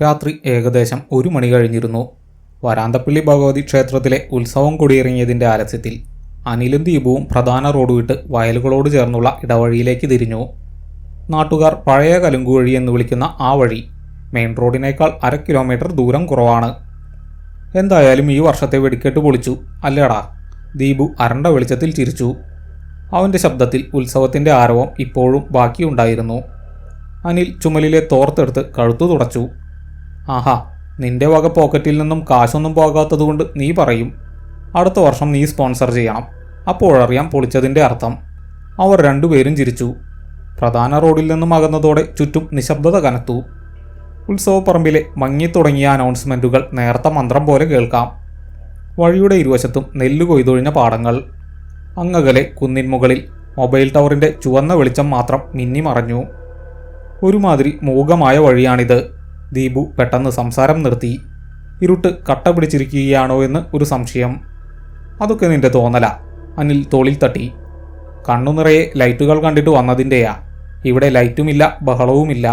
രാത്രി ഏകദേശം 1 മണി കഴിഞ്ഞിരുന്നു. വരാന്തപ്പള്ളി ഭഗവതി ക്ഷേത്രത്തിലെ ഉത്സവം കൊടിയിറങ്ങിയതിൻ്റെ ആലസ്യത്തിൽ അനിലും ദീപുവും പ്രധാന റോഡ് വിട്ട് വയലുകളോട് ചേർന്നുള്ള ഇടവഴിയിലേക്ക് തിരിഞ്ഞു. നാട്ടുകാർ പഴയ കലുങ്കുവഴി എന്ന് വിളിക്കുന്ന ആ വഴി മെയിൻ റോഡിനേക്കാൾ 1/2 കിലോമീറ്റർ ദൂരം കുറവാണ്. എന്തായാലും ഈ വർഷത്തെ വെടിക്കെട്ട് പൊളിച്ചു അല്ലേടാ? ദീപു അരണ്ട വെളിച്ചത്തിൽ ചിരിച്ചു. അവൻ്റെ ശബ്ദത്തിൽ ഉത്സവത്തിൻ്റെ ആരവം ഇപ്പോഴും ബാക്കിയുണ്ടായിരുന്നു. അനിൽ ചുമലിലെ തോർത്തെടുത്ത് കഴുത്തു തുടച്ചു. ആഹാ, നിന്റെ വക പോക്കറ്റിൽ നിന്നും കാശൊന്നും പോകാത്തതുകൊണ്ട് നീ പറയും അടുത്ത വർഷം നീ സ്പോൺസർ ചെയ്യണം. അപ്പോഴറിയാം പൊളിച്ചതിൻ്റെ അർത്ഥം. അവർ രണ്ടുപേരും ചിരിച്ചു. പ്രധാന റോഡിൽ നിന്നും അകന്നതോടെ ചുറ്റും നിശബ്ദത കനത്തു. ഉത്സവപ്പറമ്പിലെ മങ്ങിത്തുടങ്ങിയ അനൗൺസ്മെൻറ്റുകൾ നേർത്ത മന്ത്രം പോലെ കേൾക്കാം. വഴിയുടെ ഇരുവശത്തും നെല്ല് കൊയ്തൊഴിഞ്ഞ പാടങ്ങൾ. അങ്ങകലെ കുന്നിൻ മുകളിൽ മൊബൈൽ ടവറിൻ്റെ ചുവന്ന വെളിച്ചം മാത്രം മിന്നിമറഞ്ഞു. ഒരുമാതിരി മൂകമായ വഴിയാണിത്. ദീപു പെട്ടെന്ന് സംസാരം നിർത്തി. ഇരുട്ട് കട്ട പിടിച്ചിരിക്കുകയാണോ എന്ന് ഒരു സംശയം. അതൊക്കെ നിന്റെ തോന്നലാ. അനിൽ തോളിൽ തട്ടി. കണ്ണു നിറയെ ലൈറ്റുകൾ കണ്ടിട്ട് വന്നതിൻ്റെയാ. ഇവിടെ ലൈറ്റുമില്ല, ബഹളവുമില്ല.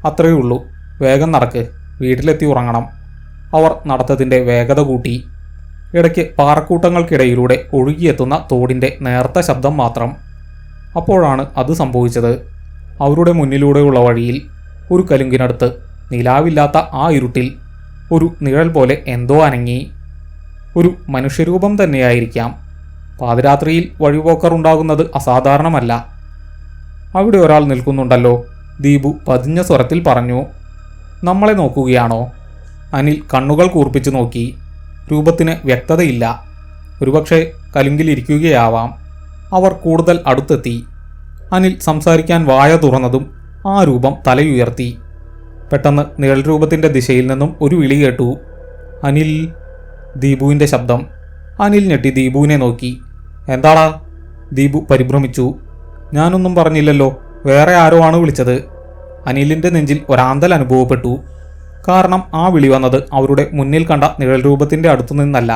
അത്രയേ ഉള്ളൂ. വേഗം നടക്ക്, വീട്ടിലെത്തി ഉറങ്ങണം. അവർ നടത്തതിൻ്റെ വേഗത കൂട്ടി. ഇടയ്ക്ക് പാറക്കൂട്ടങ്ങൾക്കിടയിലൂടെ ഒഴുകിയെത്തുന്ന തോടിൻ്റെ നേർത്ത ശബ്ദം മാത്രം. അപ്പോഴാണ് അത് സംഭവിച്ചത്. അവരുടെ മുന്നിലൂടെയുള്ള വഴിയിൽ ഒരു കലുങ്കിനടുത്ത് നിലാവില്ലാത്ത ആ ഇരുട്ടിൽ ഒരു നിഴൽ പോലെ എന്തോ അനങ്ങി. ഒരു മനുഷ്യരൂപം തന്നെയായിരിക്കാം. പാതിരാത്രിയിൽ വഴിപോക്കർ ഉണ്ടാകുന്നത് അസാധാരണമല്ല. അവിടെ ഒരാൾ നിൽക്കുന്നുണ്ടല്ലോ, ദീപു പതിഞ്ഞ സ്വരത്തിൽ പറഞ്ഞു. നമ്മളെ നോക്കുകയാണോ? അനിൽ കണ്ണുകൾ കൂർപ്പിച്ചു നോക്കി. രൂപത്തിന് വ്യക്തതയില്ല. ഒരുപക്ഷെ കലുങ്കിലിരിക്കുകയാവാം. അവർ കൂടുതൽ അടുത്തെത്തി. അനിൽ സംസാരിക്കാൻ വായ തുറന്നതും ആ രൂപം തലയുയർത്തി. പെട്ടെന്ന് നിഴൽ രൂപത്തിൻ്റെ ദിശയിൽ നിന്നും ഒരു വിളി കേട്ടു. അനിൽ. ദീപുവിൻ്റെ ശബ്ദം. അനിൽ ഞെട്ടി ദീപുവിനെ നോക്കി. എന്താടാ? ദീപു പരിഭ്രമിച്ചു. ഞാനൊന്നും പറഞ്ഞില്ലല്ലോ, വേറെ ആരോ ആണ് വിളിച്ചത്. അനിലിൻ്റെ നെഞ്ചിൽ ഒരാന്തൽ അനുഭവപ്പെട്ടു. കാരണം ആ വിളി വന്നത് അവരുടെ മുന്നിൽ കണ്ട നിഴൽ രൂപത്തിൻ്റെ അടുത്തു നിന്നല്ല,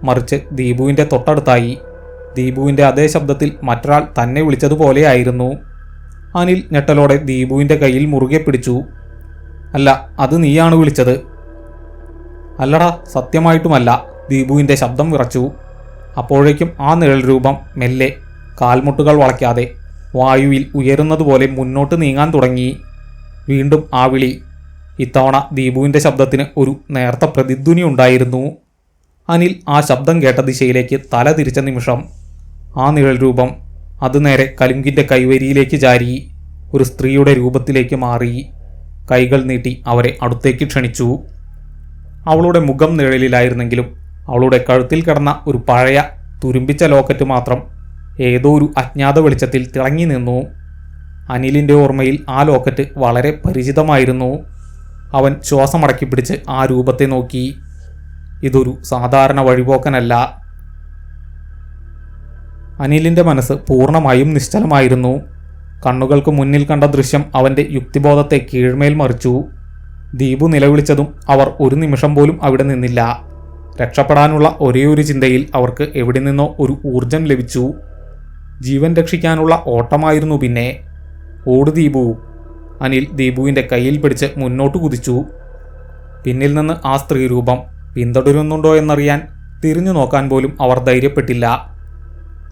മറിച്ച് ദീപുവിൻ്റെ തൊട്ടടുത്തായി. ദീപുവിൻ്റെ അതേ ശബ്ദത്തിൽ മറ്റൊരാൾ തന്നെ വിളിച്ചതുപോലെയായിരുന്നു. അനിൽ ഞെട്ടലോടെ ദീപുവിൻ്റെ കയ്യിൽ മുറുകെ പിടിച്ചു. അല്ല, അത് നീയാണ് വിളിച്ചത്. അല്ലടാ, സത്യമായിട്ടുമല്ല. ദീപുവിൻ്റെ ശബ്ദം വിറച്ചു. അപ്പോഴേക്കും ആ നിഴൽ രൂപം മെല്ലെ, കാൽമുട്ടുകൾ വളയ്ക്കാതെ, വായുവിൽ ഉയരുന്നതുപോലെ മുന്നോട്ട് നീങ്ങാൻ തുടങ്ങി. വീണ്ടും ആ വിളി. ഇത്തവണ ദീപുവിൻ്റെ ശബ്ദത്തിന് ഒരു നേർത്ത പ്രതിധ്വനി ഉണ്ടായിരുന്നു. അനിൽ ആ ശബ്ദം കേട്ട ദിശയിലേക്ക് തല തിരിച്ച നിമിഷം ആ നിഴൽ രൂപം അത് നേരെ കലുങ്കിൻ്റെ കൈവരിയിലേക്ക് ചാരി ഒരു സ്ത്രീയുടെ രൂപത്തിലേക്ക് മാറി. കൈകൾ നീട്ടി അവരെ അടുത്തേക്ക് ക്ഷണിച്ചു. അവളുടെ മുഖം നിഴലിലായിരുന്നെങ്കിലും അവളുടെ കഴുത്തിൽ കിടന്ന ഒരു പഴയ തുരുമ്പിച്ച ലോക്കറ്റ് മാത്രം ഏതോ ഒരു അജ്ഞാത വെളിച്ചത്തിൽ തിളങ്ങി നിന്നു. അനിലിൻ്റെ ഓർമ്മയിൽ ആ ലോക്കറ്റ് വളരെ പരിചിതമായിരുന്നു. അവൻ ശ്വാസമടക്കി പിടിച്ച് ആ രൂപത്തെ നോക്കി. ഇതൊരു സാധാരണ വഴിപോക്കനല്ല. അനിലിൻ്റെ മനസ്സ് പൂർണ്ണമായും നിശ്ചലമായിരുന്നു. കണ്ണുകൾക്ക് മുന്നിൽ കണ്ട ദൃശ്യം അവൻ്റെ യുക്തിബോധത്തെ കീഴ്മേൽ മറിച്ചു. ദീപു നിലവിളിച്ചതും അവർ ഒരു നിമിഷം പോലും അവിടെ നിന്നില്ല. രക്ഷപ്പെടാനുള്ള ഒരേയൊരു ചിന്തയിൽ അവർക്ക് എവിടെ നിന്നോ ഒരു ഊർജം ലഭിച്ചു. ജീവൻ രക്ഷിക്കാനുള്ള ഓട്ടമായിരുന്നു പിന്നെ. ഓട് ദീപു. അനിൽ ദീപുവിൻ്റെ കയ്യിൽ പിടിച്ച് മുന്നോട്ട് കുതിച്ചു. പിന്നിൽ നിന്ന് ആ സ്ത്രീ രൂപം പിന്തുടരുന്നുണ്ടോ എന്നറിയാൻ തിരിഞ്ഞു നോക്കാൻ പോലും അവർ ധൈര്യപ്പെട്ടില്ല.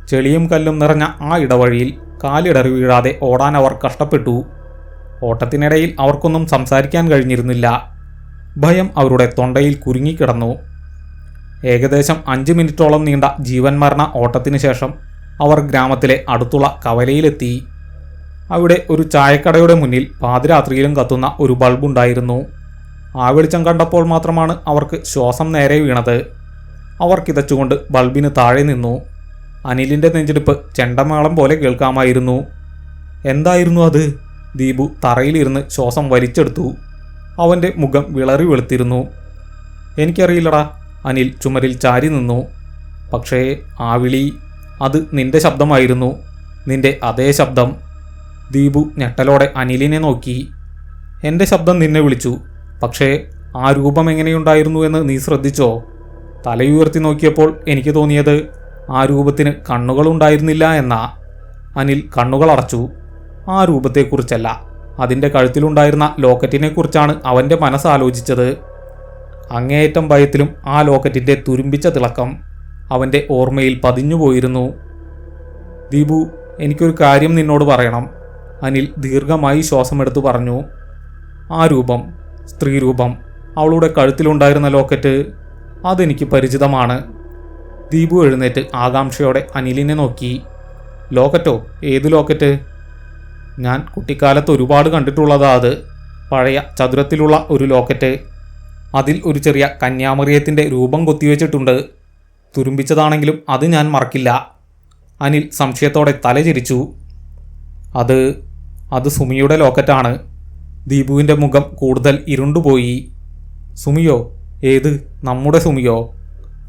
ചെളിയും കല്ലും നിറഞ്ഞ ആ ഇടവഴിയിൽ കാലിടറി വീഴാതെ ഓടാൻ അവർ കഷ്ടപ്പെട്ടു. ഓട്ടത്തിനിടയിൽ അവർക്കൊന്നും സംസാരിക്കാൻ കഴിഞ്ഞിരുന്നില്ല. ഭയം അവരുടെ തൊണ്ടയിൽ കുരുങ്ങിക്കിടന്നു. ഏകദേശം 5 മിനിറ്റോളം നീണ്ട ജീവൻ മരണ ഓട്ടത്തിന് ശേഷം അവർ ഗ്രാമത്തിലെ അടുത്തുള്ള കവലയിലെത്തി. അവിടെ ഒരു ചായക്കടയുടെ മുന്നിൽ പാതിരാത്രിയിലും കത്തുന്ന ഒരു ബൾബുണ്ടായിരുന്നു. ആ വെളിച്ചം കണ്ടപ്പോൾ മാത്രമാണ് അവർക്ക് ശ്വാസം നേരെ വീണത്. അവർ കിതച്ചുകൊണ്ട് ബൾബിന് താഴെ നിന്നു. അനിലിൻ്റെ നെഞ്ചിടിപ്പ് ചെണ്ടമേളം പോലെ കേൾക്കാമായിരുന്നു. എന്തായിരുന്നു അത്? ദീപു തറയിലിരുന്ന് ശ്വാസം വലിച്ചെടുത്തു. അവൻ്റെ മുഖം വിളറി വെളുത്തിരുന്നു. എനിക്കറിയില്ലടാ. അനിൽ ചുമരിൽ ചാരി നിന്നു. പക്ഷേ ആ വിളി, അത് നിന്റെ ശബ്ദമായിരുന്നു. നിന്റെ അതേ ശബ്ദം. ദീപു ഞെട്ടലോടെ അനിലിനെ നോക്കി. എൻ്റെ ശബ്ദം നിന്നെ വിളിച്ചു. പക്ഷേ ആ രൂപം എങ്ങനെയുണ്ടായിരുന്നു എന്ന് നീ ശ്രദ്ധിച്ചോ? തലയുയർത്തി നോക്കിയപ്പോൾ എനിക്ക് തോന്നിയത് ആ രൂപത്തിന് കണ്ണുകളുണ്ടായിരുന്നില്ല എന്നാ. അനിൽ കണ്ണുകൾ അടച്ചു. ആ രൂപത്തെക്കുറിച്ചല്ല, അതിൻ്റെ കഴുത്തിലുണ്ടായിരുന്ന ലോക്കറ്റിനെക്കുറിച്ചാണ് അവൻ്റെ മനസ്സാലോചിച്ചത്. അങ്ങേയറ്റം ഭയത്തിലും ആ ലോക്കറ്റിൻ്റെ തുരുമ്പിച്ച തിളക്കം അവൻ്റെ ഓർമ്മയിൽ പതിഞ്ഞുപോയിരുന്നു. ദീപു, എനിക്കൊരു കാര്യം നിന്നോട് പറയണം, അനിൽ ദീർഘമായി ശ്വാസമെടുത്തു പറഞ്ഞു. ആ രൂപം, സ്ത്രീരൂപം, അവളുടെ കഴുത്തിലുണ്ടായിരുന്ന ലോക്കറ്റ്, അതെനിക്ക് പരിചിതമാണ്. ദീപു എഴുന്നേറ്റ് ആകാംക്ഷയോടെ അനിലിനെ നോക്കി. ലോക്കറ്റോ? ഏത് ലോക്കറ്റ്? ഞാൻ കുട്ടിക്കാലത്ത് ഒരുപാട് കണ്ടിട്ടുള്ളതാ അത്. പഴയ ചതുരത്തിലുള്ള ഒരു ലോക്കറ്റ്. അതിൽ ഒരു ചെറിയ കന്യാമറിയത്തിൻ്റെ രൂപം കൊത്തിവെച്ചിട്ടുണ്ട്. തുരുമ്പിച്ചതാണെങ്കിലും അത് ഞാൻ മറക്കില്ല. അനിൽ സംശയത്തോടെ തലചിരിച്ചു. അത് സുമിയുടെ ലോക്കറ്റാണ്. ദീപുവിൻ്റെ മുഖം കൂടുതൽ ഇരുണ്ടുപോയി. സുമിയോ? ഏത്? നമ്മുടെ സുമിയോ?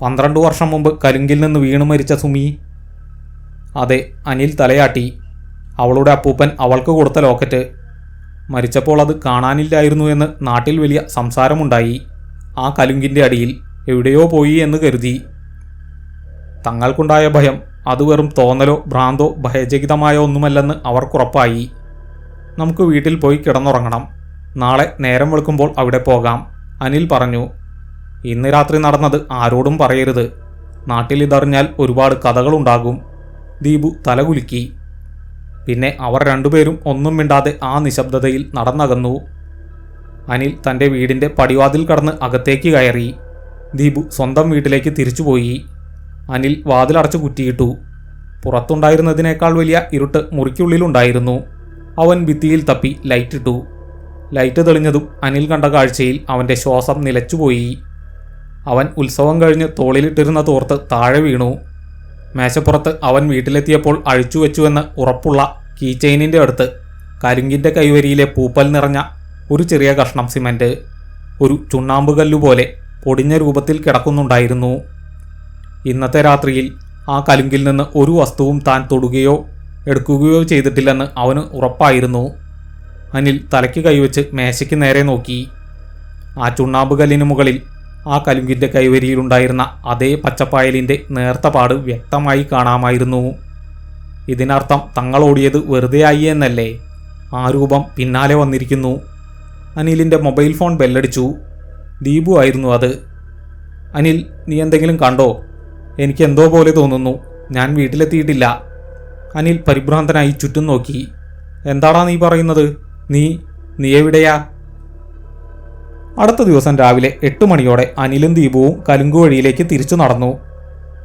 12 വർഷം മുമ്പ് കലുങ്കിൽ നിന്ന് വീണു മരിച്ച സുമി? അതെ, അനിൽ തലയാട്ടി. അവളുടെ അപ്പൂപ്പൻ അവൾക്ക് കൊടുത്ത ലോക്കറ്റ്. മരിച്ചപ്പോൾ അത് കാണാനില്ലായിരുന്നു എന്ന് നാട്ടിൽ വലിയ സംസാരമുണ്ടായി. ആ കലുങ്കിൻ്റെ അടിയിൽ എവിടെയോ പോയി എന്ന് കരുതി. തങ്ങൾക്കുണ്ടായ ഭയം അത് വെറും തോന്നലോ ഭ്രാന്തോ ഭയചകിതമായ ഒന്നുമല്ലെന്ന് അവർക്കുറപ്പായി. നമുക്ക് വീട്ടിൽ പോയി കിടന്നുറങ്ങണം. നാളെ നേരം വെളുക്കുമ്പോൾ അവിടെ പോകാം, അനിൽ പറഞ്ഞു. ഇന്ന് രാത്രി നടന്നത് ആരോടും പറയരുത്. നാട്ടിൽ ഇതറിഞ്ഞാൽ ഒരുപാട് കഥകളുണ്ടാകും. ദീപു തലകുലുക്കി. പിന്നെ അവർ രണ്ടുപേരും ഒന്നും മിണ്ടാതെ ആ നിശബ്ദതയിൽ നടന്നകന്നു. അനിൽ തൻ്റെ വീടിൻ്റെ പടിവാതിൽ കടന്ന് അകത്തേക്ക് കയറി. ദീപു സ്വന്തം വീട്ടിലേക്ക് തിരിച്ചുപോയി. അനിൽ വാതിലടച്ചു കുറ്റിയിട്ടു. പുറത്തുണ്ടായിരുന്നതിനേക്കാൾ വലിയ ഇരുട്ട് മുറിക്കുള്ളിലുണ്ടായിരുന്നു. അവൻ ഭിത്തിയിൽ തപ്പി ലൈറ്റിട്ടു. ലൈറ്റ് തെളിഞ്ഞതും അനിൽ കണ്ട കാഴ്ചയിൽ അവൻ്റെ ശ്വാസം നിലച്ചുപോയി. അവൻ ഉത്സവം കഴിഞ്ഞ് തോളിലിട്ടിരുന്ന തോർത്ത് താഴെ വീണു. മേശപ്പുറത്ത് അവൻ വീട്ടിലെത്തിയപ്പോൾ അഴിച്ചുവെച്ചുവെന്ന് ഉറപ്പുള്ള കീ ചെയിനിൻ്റെ അടുത്ത് കരിങ്കിൻ്റെ കൈവരിയിലെ പൂപ്പൽ നിറഞ്ഞ ഒരു ചെറിയ കഷ്ണം സിമൻറ്റ് ഒരു ചുണ്ണാമ്പുകല്ലുപോലെ പൊടിഞ്ഞ രൂപത്തിൽ കിടക്കുന്നുണ്ടായിരുന്നു. ഇന്നത്തെ രാത്രിയിൽ ആ കലുങ്കിൽ നിന്ന് ഒരു വസ്തുവും താൻ തൊടുകയോ എടുക്കുകയോ ചെയ്തിട്ടില്ലെന്ന് അവന് ഉറപ്പായിരുന്നു. അനിൽ തലയ്ക്ക് കൈവച്ച് മേശയ്ക്ക് നേരെ നോക്കി. ആ ചുണ്ണാമ്പുകല്ലിന് മുകളിൽ ആ കലുങ്കിൻ്റെ കൈവരിയിലുണ്ടായിരുന്ന അതേ പച്ചപ്പായലിൻ്റെ നേർത്ത പാട് വ്യക്തമായി കാണാമായിരുന്നു. ഇതിനർത്ഥം തങ്ങളോടിയത് വെറുതെയായി എന്നല്ലേ? ആ രൂപം പിന്നാലെ വന്നിരിക്കുന്നു. അനിലിൻ്റെ മൊബൈൽ ഫോൺ ബെല്ലടിച്ചു. ദീപു ആയിരുന്നു അത്. അനിൽ, നീ എന്തെങ്കിലും കണ്ടോ? എനിക്കെന്തോ പോലെ തോന്നുന്നു. ഞാൻ വീട്ടിലെത്തിയിട്ടില്ല. അനിൽ പരിഭ്രാന്തനായി ചുറ്റും നോക്കി. എന്താടാ നീ പറയുന്നത്? നീ എവിടെയാ? അടുത്ത ദിവസം രാവിലെ 8 മണിയോടെ അനിലും ദീപുവും കലുങ്കു വഴിയിലേക്ക് തിരിച്ചു നടന്നു.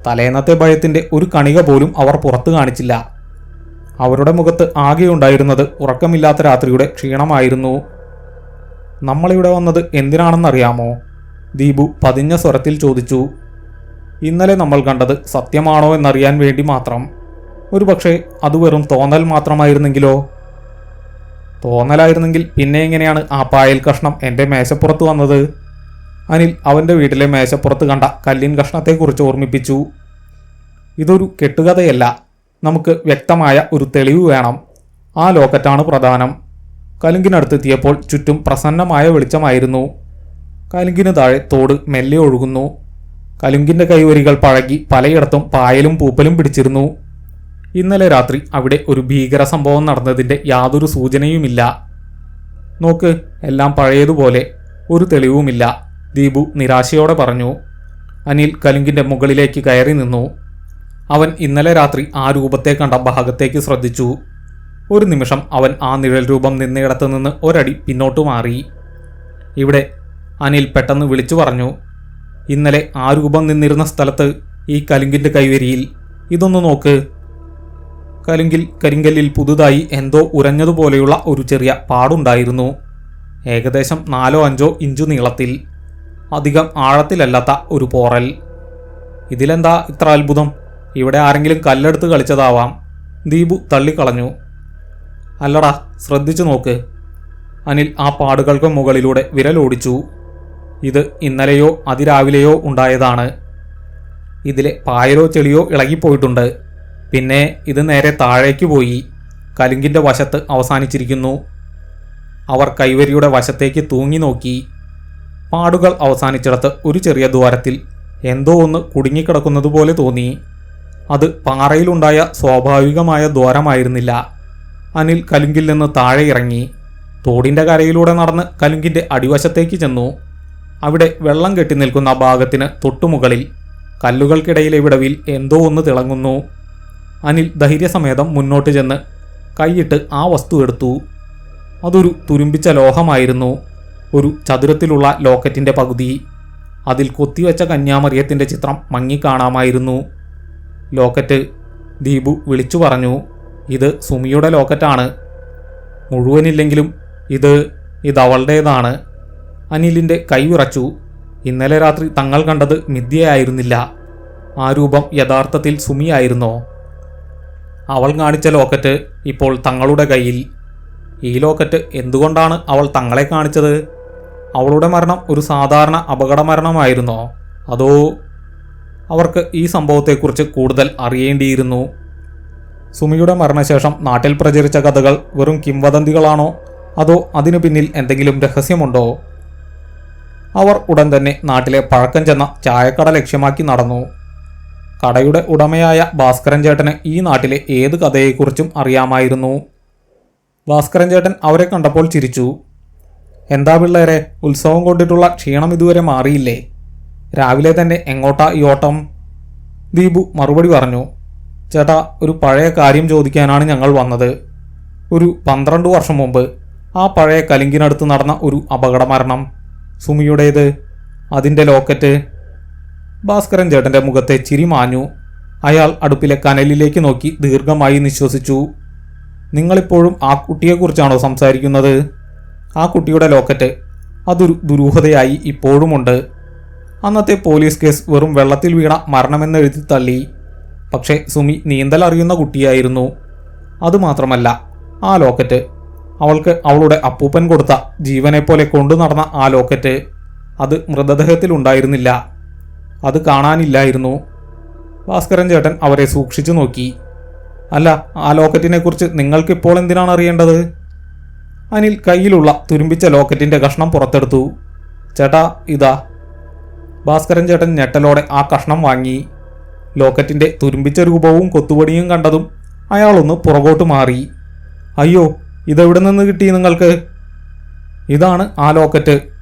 തലേന്നത്തെ ഭയത്തിൻ്റെ ഒരു കണിക പോലും അവർ പുറത്തു കാണിച്ചില്ല. അവരുടെ മുഖത്ത് ആകെയുണ്ടായിരുന്നത് ഉറക്കമില്ലാത്ത രാത്രിയുടെ ക്ഷീണമായിരുന്നു. നമ്മളിവിടെ വന്നത് എന്തിനാണെന്നറിയാമോ? ദീപു പതിഞ്ഞ സ്വരത്തിൽ ചോദിച്ചു. ഇന്നലെ നമ്മൾ കണ്ടത് സത്യമാണോ എന്നറിയാൻ വേണ്ടി മാത്രം. ഒരുപക്ഷെ അത് വെറും തോന്നൽ മാത്രമായിരുന്നെങ്കിലോ? തോന്നലായിരുന്നെങ്കിൽ പിന്നെ എങ്ങനെയാണ് ആ പായൽ കഷ്ണം എൻ്റെ മേശപ്പുറത്ത് വന്നത്? അനിൽ അവൻ്റെ വീട്ടിലെ മേശപ്പുറത്ത് കണ്ട കല്ലിൻ കഷ്ണത്തെക്കുറിച്ച് ഓർമ്മിപ്പിച്ചു. ഇതൊരു കെട്ടുകഥയല്ല. നമുക്ക് വ്യക്തമായ ഒരു തെളിവ് വേണം. ആ ലോക്കറ്റാണ് പ്രധാനം. കലുങ്കിനടുത്തെത്തിയപ്പോൾ ചുറ്റും പ്രസന്നമായ വെളിച്ചമായിരുന്നു. കലുങ്കിന് താഴെ തോട് മെല്ലെ ഒഴുകുന്നു. കലുങ്കിൻ്റെ കൈവരികൾ പഴകി പലയിടത്തും പായലും പൂപ്പലും പിടിച്ചിരുന്നു. ഇന്നലെ രാത്രി അവിടെ ഒരു ഭീകര സംഭവം നടന്നതിൻ്റെ യാതൊരു സൂചനയുമില്ല. നോക്ക്, എല്ലാം പഴയതുപോലെ, ഒരു തെളിവുമില്ല, ദീപു നിരാശയോടെ പറഞ്ഞു. അനിൽ കലുങ്കിൻ്റെ മുകളിലേക്ക് കയറി നിന്നു. അവൻ ഇന്നലെ രാത്രി ആ രൂപത്തെ കണ്ട ഭാഗത്തേക്ക് ശ്രദ്ധിച്ചു. ഒരു നിമിഷം അവൻ ആ നിഴൽ രൂപം നിന്നയിടത്ത് നിന്ന് ഒരടി പിന്നോട്ട് മാറി. ഇവിടെ, അനിൽ പെട്ടെന്ന് വിളിച്ചു പറഞ്ഞു. ഇന്നലെ ആ രൂപം നിന്നിരുന്ന സ്ഥലത്ത്, ഈ കലുങ്കിൻ്റെ കൈവരിയിൽ, ഇതൊന്ന് നോക്ക്. കരിങ്കല്ലിൽ പുതുതായി എന്തോ ഉരഞ്ഞതുപോലെയുള്ള ഒരു ചെറിയ പാടുണ്ടായിരുന്നു. ഏകദേശം 4-5 ഇഞ്ചു നീളത്തിൽ, അധികം ആഴത്തിലല്ലാത്ത ഒരു പോറൽ. ഇതിലെന്താ ഇത്ര അത്ഭുതം? ഇവിടെ ആരെങ്കിലും കല്ലെടുത്ത് കളിച്ചതാവാം, ദീപു തള്ളിക്കളഞ്ഞു. അല്ലടാ, ശ്രദ്ധിച്ചു നോക്ക്. അനിൽ ആ പാടുകൾക്ക് മുകളിലൂടെ വിരലോടിച്ചു. ഇത് ഇന്നലെയോ അതിരാവിലെയോ ഉണ്ടായതാണ്. ഇതിലെ പായലോ ചെളിയോ ഇളകിപ്പോയിട്ടുണ്ട്. പിന്നെ ഇത് നേരെ താഴേക്ക് പോയി കലുങ്കിൻ്റെ വശത്ത് അവസാനിച്ചിരിക്കുന്നു. അവർ കൈവരിയുടെ വശത്തേക്ക് തൂങ്ങി നോക്കി. പാടുകൾ അവസാനിച്ചിടത്ത് ഒരു ചെറിയ ദ്വാരത്തിൽ എന്തോ ഒന്ന് കുടുങ്ങിക്കിടക്കുന്നത് പോലെ തോന്നി. അത് പാറയിലുണ്ടായ സ്വാഭാവികമായ ദ്വാരമായിരുന്നില്ല. അനിൽ കലുങ്കിൽ നിന്ന് താഴെ ഇറങ്ങി. തോടിൻ്റെ കരയിലൂടെ നടന്ന് കലുങ്കിൻ്റെ അടിവശത്തേക്ക് ചെന്നു. അവിടെ വെള്ളം കെട്ടി നിൽക്കുന്ന ഭാഗത്തിന് തൊട്ടുമുകളിൽ കല്ലുകൾക്കിടയിലെ വിടവിൽ എന്തോ ഒന്ന് തിളങ്ങുന്നു. അനിൽ ധൈര്യസമേതം മുന്നോട്ട് ചെന്ന് കൈയിട്ട് ആ വസ്തു എടുത്തു. അതൊരു തുരുമ്പിച്ച ലോഹമായിരുന്നു. ഒരു ചതുരത്തിലുള്ള ലോക്കറ്റിൻ്റെ പകുതി. അതിൽ കൊത്തിവെച്ച കന്യാമറിയത്തിൻ്റെ ചിത്രം മങ്ങിക്കാണാമായിരുന്നു. ലോക്കറ്റ്. ദീപു വിളിച്ചു പറഞ്ഞു, ഇത് സുമിയുടെ ലോക്കറ്റാണ്. മുഴുവനില്ലെങ്കിലും ഇതവളുടേതാണ്. അനിലിൻ്റെ കൈ വിറച്ചു. ഇന്നലെ രാത്രി തങ്ങൾ കണ്ടത് മിഥ്യയായിരുന്നില്ല. ആ രൂപം യഥാർത്ഥത്തിൽ സുമിയായിരുന്നോ? അവൾ കാണിച്ച ലോക്കറ്റ് ഇപ്പോൾ തങ്ങളുടെ കയ്യിൽ. ഈ ലോക്കറ്റ് എന്തുകൊണ്ടാണ് അവൾ തങ്ങളെ കാണിച്ചത്? അവളുടെ മരണം ഒരു സാധാരണ അപകടമരണമായിരുന്നോ? അതോ അവർക്ക് ഈ സംഭവത്തെക്കുറിച്ച് കൂടുതൽ അറിയേണ്ടിയിരുന്നു? സുമിയുടെ മരണശേഷം നാട്ടിൽ പ്രചരിച്ച കഥകൾ വെറും കിംവദന്തികളാണോ? അതോ അതിനു പിന്നിൽ എന്തെങ്കിലും രഹസ്യമുണ്ടോ? അവർ ഉടൻ തന്നെ നാട്ടിലെ പഴക്കം ചെന്ന ചായക്കട ലക്ഷ്യമാക്കി നടന്നു. കടയുടെ ഉടമയായ ഭാസ്കരൻ ചേട്ടന് ഈ നാട്ടിലെ ഏത് കഥയെക്കുറിച്ചും അറിയാമായിരുന്നു. ഭാസ്കരൻ ചേട്ടൻ അവരെ കണ്ടപ്പോൾ ചിരിച്ചു. എന്താ പിള്ളേരെ, ഉത്സവം കൊണ്ടിട്ടുള്ള ക്ഷീണം ഇതുവരെ മാറിയില്ലേ? രാവിലെ തന്നെ എങ്ങോട്ടാ ഈ ഓട്ടം? ദീപു മറുപടി പറഞ്ഞു. ചേട്ടാ, ഒരു പഴയ കാര്യം ചോദിക്കാനാണ് ഞങ്ങൾ വന്നത്. ഒരു 12 വർഷം മുമ്പ് ആ പഴയ കലിങ്കിനടുത്ത് നടന്ന ഒരു അപകടമരണം, സുമിയുടേത്, അതിൻ്റെ ലോക്കറ്റ്. ഭാസ്കരൻ ചേട്ടൻ്റെ മുഖത്തെ ചിരി മാഞ്ഞു. അയാൾ അടുപ്പിലെ കനലിലേക്ക് നോക്കി ദീർഘമായി നിശ്വസിച്ചു. നിങ്ങളിപ്പോഴും ആ കുട്ടിയെക്കുറിച്ചാണോ സംസാരിക്കുന്നത്? ആ കുട്ടിയുടെ ലോക്കറ്റ്, അതൊരു ദുരൂഹതയായി ഇപ്പോഴുമുണ്ട്. അന്നത്തെ പോലീസ് കേസ് വെറും വെള്ളത്തിൽ വീണ മരണമെന്നെഴുതി തള്ളി. പക്ഷേ സുമി നീന്തൽ അറിയുന്ന കുട്ടിയായിരുന്നു. അതുമാത്രമല്ല, ആ ലോക്കറ്റ്, അവൾക്ക് അവളുടെ അപ്പൂപ്പൻ കൊടുത്ത ജീവനെപ്പോലെ കൊണ്ടു നടന്ന ആ ലോക്കറ്റ്, അത് മൃതദേഹത്തിലുണ്ടായിരുന്നില്ല. അത് കാണാനില്ലായിരുന്നു. ഭാസ്കരൻ ചേട്ടൻ അവരെ സൂക്ഷിച്ചു നോക്കി. അല്ല, ആ ലോക്കറ്റിനെക്കുറിച്ച് നിങ്ങൾക്കിപ്പോൾ എന്തിനാണ് അറിയേണ്ടത്? അനിൽ കയ്യിലുള്ള തുരുമ്പിച്ച ലോക്കറ്റിൻ്റെ കഷ്ണം പുറത്തെടുത്തു. ചേട്ടാ, ഇതാ. ഭാസ്കരൻ ചേട്ടൻ ഞെട്ടലോടെ ആ കഷ്ണം വാങ്ങി. ലോക്കറ്റിൻ്റെ തുരുമ്പിച്ച രൂപവും കൊത്തുപണിയും കണ്ടതും അയാളൊന്ന് പുറകോട്ട് മാറി. അയ്യോ, ഇതെവിടെ നിന്ന് കിട്ടി നിങ്ങൾക്ക്? ഇതാണ് ആ ലോക്കറ്റ്,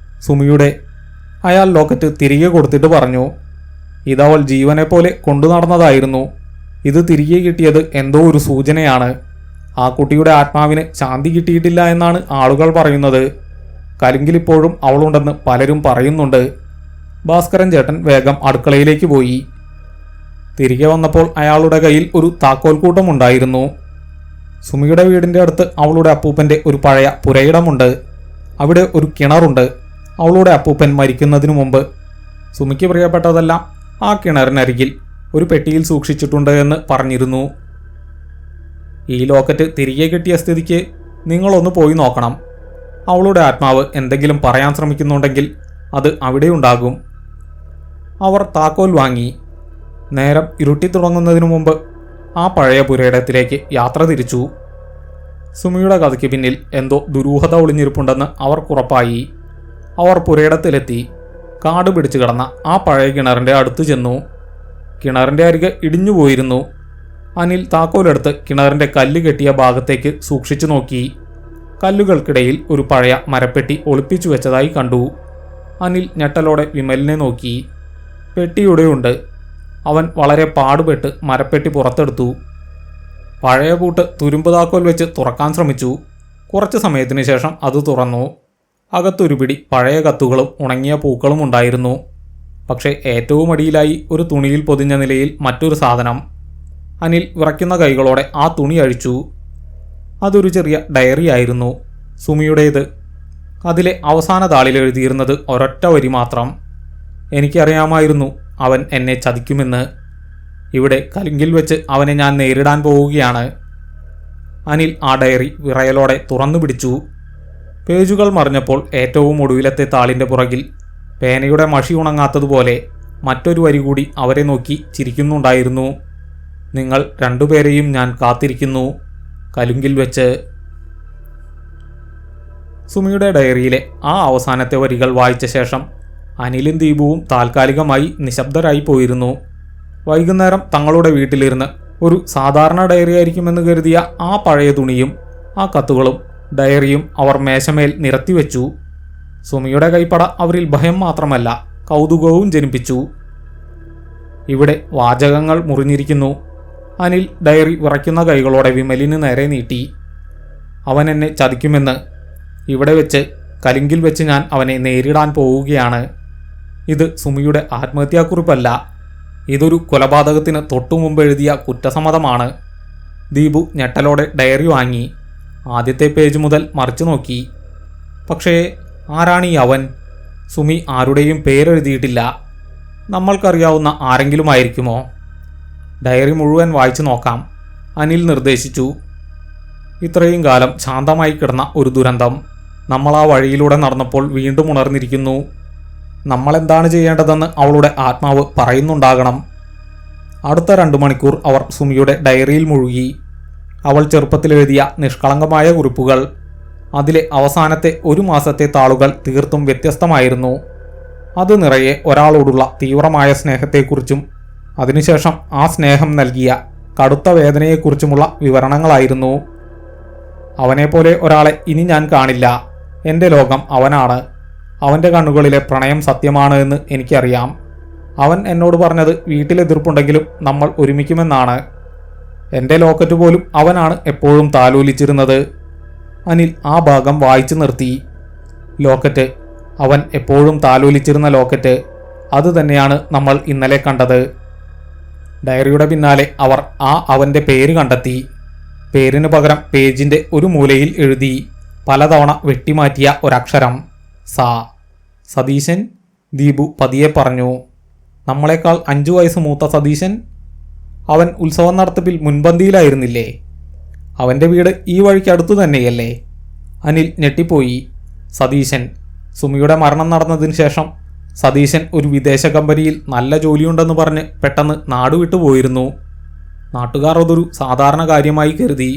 സുമിയുടെ. അയാൾ ലോക്കറ്റ് തിരികെ കൊടുത്തിട്ട് പറഞ്ഞു, ഇതവൾ ജീവനെപ്പോലെ കൊണ്ടു നടന്നതായിരുന്നു. ഇത് തിരികെ കിട്ടിയത് എന്തോ ഒരു സൂചനയാണ്. ആ കുട്ടിയുടെ ആത്മാവിന് ശാന്തി കിട്ടിയിട്ടില്ല എന്നാണ് ആളുകൾ പറയുന്നത്. കലിങ്കിലിപ്പോഴും അവളുണ്ടെന്ന് പലരും പറയുന്നുണ്ട്. ഭാസ്കരൻ ചേട്ടൻ വേഗം അടുക്കളയിലേക്ക് പോയി. തിരികെ വന്നപ്പോൾ അയാളുടെ കയ്യിൽ ഒരു താക്കോൽക്കൂട്ടം ഉണ്ടായിരുന്നു. സുമിയുടെ വീടിൻ്റെ അടുത്ത് അവളുടെ അപ്പൂപ്പൻ്റെ ഒരു പഴയ പുരയിടമുണ്ട്. അവിടെ ഒരു കിണറുണ്ട്. അവളുടെ അപ്പൂപ്പൻ മരിക്കുന്നതിനു മുമ്പ് സുമിക്ക് പ്രിയപ്പെട്ടതെല്ലാം ആ കിണറിനരികിൽ ഒരു പെട്ടിയിൽ സൂക്ഷിച്ചിട്ടുണ്ട് എന്ന് പറഞ്ഞിരുന്നു. ഈ ലോക്കറ്റ് തിരികെ കിട്ടിയ സ്ഥിതിക്ക് നിങ്ങളൊന്ന് പോയി നോക്കണം. അവളുടെ ആത്മാവ് എന്തെങ്കിലും പറയാൻ ശ്രമിക്കുന്നുണ്ടെങ്കിൽ അത് അവിടെ ഉണ്ടാകും. അവർ താക്കോൽ വാങ്ങി. നേരം ഇരുട്ടിത്തുടങ്ങുന്നതിനു മുമ്പ് ആ പഴയ പുരയിടത്തിലേക്ക് യാത്ര തിരിച്ചു. സുമിയുടെ കഥയ്ക്ക് പിന്നിൽ എന്തോ ദുരൂഹത ഒളിഞ്ഞിരിപ്പുണ്ടെന്ന് അവർക്കുറപ്പായി. അവർ പുരയിടത്തിലെത്തി. കാട് പിടിച്ചു കിടന്ന ആ പഴയ കിണറിൻ്റെ അടുത്ത് ചെന്നു. കിണറിൻ്റെ അരികെ ഇടിഞ്ഞുപോയിരുന്നു. അനിൽ താക്കോലെടുത്ത് കിണറിൻ്റെ കല്ല് കെട്ടിയ ഭാഗത്തേക്ക് സൂക്ഷിച്ചു നോക്കി. കല്ലുകൾക്കിടയിൽ ഒരു പഴയ മരപ്പെട്ടി ഒളിപ്പിച്ചു വെച്ചതായി കണ്ടു. അനിൽ ഞെട്ടലോടെ വിമലിനെ നോക്കി. പെട്ടിയുടെയുണ്ട്. അവൻ വളരെ പാടുപെട്ട് മരപ്പെട്ടി പുറത്തെടുത്തു. പഴയ പൂട്ട് തുരുമ്പ് താക്കോൽ വെച്ച് തുറക്കാൻ ശ്രമിച്ചു. കുറച്ച് സമയത്തിന് ശേഷം അത് തുറന്നു. അകത്തൊരു പിടി പഴയ കത്തുകളും ഉണങ്ങിയ പൂക്കളും ഉണ്ടായിരുന്നു. പക്ഷേ ഏറ്റവും അടിയിലായി ഒരു തുണിയിൽ പൊതിഞ്ഞ നിലയിൽ മറ്റൊരു സാധനം. അനിൽ വിറയ്ക്കുന്ന കൈകളോടെ ആ തുണി അഴിച്ചു. അതൊരു ചെറിയ ഡയറി ആയിരുന്നു, സുമിയുടേത്. അതിലെ അവസാന താളിൽ എഴുതിയിരുന്നത് ഒരൊറ്റ വരി മാത്രം. എനിക്കറിയാമായിരുന്നു അവൻ എന്നെ ചതിക്കുമെന്ന്. ഇവിടെ കലിങ്കിൽ വെച്ച് അവനെ ഞാൻ നേരിടാൻ പോവുകയാണ്. അനിൽ ആ ഡയറി വിറയലോടെ തുറന്നു പിടിച്ചു. പേജുകൾ മറിഞ്ഞപ്പോൾ ഏറ്റവും ഒടുവിലത്തെ താളിൻ്റെ പുറകിൽ പേനയുടെ മഷി ഉണങ്ങാത്തതുപോലെ മറ്റൊരു വരി കൂടി അവരെ നോക്കി ചിരിക്കുന്നുണ്ടായിരുന്നു. നിങ്ങൾ രണ്ടുപേരെയും ഞാൻ കാത്തിരിക്കുന്നു, കലുങ്കിൽ വെച്ച്. സുമിയുടെ ഡയറിയിലെ ആ അവസാനത്തെ വരികൾ വായിച്ച ശേഷം അനിലും ദീപുവും താൽക്കാലികമായി നിശബ്ദരായി പോയിരുന്നു. വൈകുന്നേരം തങ്ങളുടെ വീട്ടിലിരുന്ന് ഒരു സാധാരണ ഡയറി ആയിരിക്കുമെന്ന് കരുതിയ ആ പഴയ തുണിയും ആ കത്തുകളും ഡയറിയും അവർ മേശമേൽ നിരത്തിവെച്ചു. സുമിയുടെ കൈപ്പട അവരിൽ ഭയം മാത്രമല്ല കൗതുകവും ജനിപ്പിച്ചു. ഇവിടെ വാചകങ്ങൾ മുറിഞ്ഞിരിക്കുന്നു. അനിൽ ഡയറി വിറയ്ക്കുന്ന കൈകളോടെ വിമലിന് നേരെ നീട്ടി. അവൻ എന്നെ ചതിക്കുമെന്ന്. ഇവിടെ വെച്ച്, കലിങ്കിൽ വെച്ച് ഞാൻ അവനെ നേരിടാൻ പോവുകയാണ്. ഇത് സുമിയുടെ ആത്മഹത്യാക്കുറിപ്പല്ല. ഇതൊരു കൊലപാതകത്തിന് തൊട്ടുമുമ്പ് എഴുതിയ കുറ്റസമ്മതമാണ്. ദീപു ഞെട്ടലോടെ ഡയറി വാങ്ങി. ആദ്യത്തെ പേജ് മുതൽ മറിച്ചു നോക്കി. പക്ഷേ ആരാണ് ഈ അവൻ? സുമി ആരുടെയും പേരെഴുതിയിട്ടില്ല. നമ്മൾക്കറിയാവുന്ന ആരെങ്കിലും ആയിരിക്കുമോ? ഡയറി മുഴുവൻ വായിച്ചു നോക്കാം, അനിൽ നിർദ്ദേശിച്ചു. ഇത്രയും കാലം ശാന്തമായി കിടന്ന ഒരു ദുരന്തം നമ്മൾ ആ വഴിയിലൂടെ നടന്നപ്പോൾ വീണ്ടും ഉണർന്നിരിക്കുന്നു. നമ്മളെന്താണ് ചെയ്യേണ്ടതെന്ന് അവളുടെ ആത്മാവ് പറയുന്നുണ്ടാകണം. അടുത്ത 2 മണിക്കൂർ അവർ സുമിയുടെ ഡയറിയിൽ മുഴുകി. അവൾ ചെറുപ്പത്തിലെഴുതിയ നിഷ്കളങ്കമായ കുറിപ്പുകൾ. അതിലെ അവസാനത്തെ 1 മാസത്തെ താളുകൾ തീർത്തും വ്യത്യസ്തമായിരുന്നു. അത് നിറയെ ഒരാളോടുള്ള തീവ്രമായ സ്നേഹത്തെക്കുറിച്ചും അതിനുശേഷം ആ സ്നേഹം നൽകിയ കടുത്ത വേദനയെക്കുറിച്ചുമുള്ള വിവരണങ്ങളായിരുന്നു. അവനെപ്പോലെ ഒരാളെ ഇനി ഞാൻ കാണില്ല. എൻ്റെ ലോകം അവനാണ്. അവൻ്റെ കണ്ണുകളിലെ പ്രണയം സത്യമാണ് എന്ന് എനിക്കറിയാം. അവൻ എന്നോട് പറഞ്ഞത് വീട്ടിലെതിർപ്പുണ്ടെങ്കിലും നമ്മൾ ഒരുമിക്കുമെന്നാണ്. എൻ്റെ ലോക്കറ്റ് പോലും അവനാണ് എപ്പോഴും താലോലിച്ചിരുന്നത്. അനിൽ ആ ഭാഗം വായിച്ചു നിർത്തി. ലോക്കറ്റ്, അവൻ എപ്പോഴും താലോലിച്ചിരുന്ന ലോക്കറ്റ്, അതുതന്നെയാണ് നമ്മൾ ഇന്നലെ കണ്ടത്. ഡയറിയുടെ പിന്നാലെ അവർ അവൻ്റെ പേര് കണ്ടെത്തി. പേരിന് പകരം പേജിൻ്റെ ഒരു മൂലയിൽ എഴുതി പലതവണ വെട്ടിമാറ്റിയ ഒരക്ഷരം സാ. സതീശൻ? ദീപു പതിയെ പറഞ്ഞു. നമ്മളെക്കാൾ 5 വയസ്സ് മൂത്ത സതീശൻ? അവൻ ഉത്സവം നടത്തിപ്പിൽ മുൻപന്തിയിലായിരുന്നില്ലേ? അവൻ്റെ വീട് ഈ വഴിക്കടുത്തു തന്നെയല്ലേ? അനിൽ ഞെട്ടിപ്പോയി. സതീശൻ. സുമിയുടെ മരണം നടന്നതിന് ശേഷം സതീശൻ ഒരു വിദേശ കമ്പനിയിൽ നല്ല ജോലിയുണ്ടെന്ന് പറഞ്ഞ് പെട്ടെന്ന് നാടുവിട്ടു പോയിരുന്നു. നാട്ടുകാർ അതൊരു സാധാരണ കാര്യമായി കരുതി.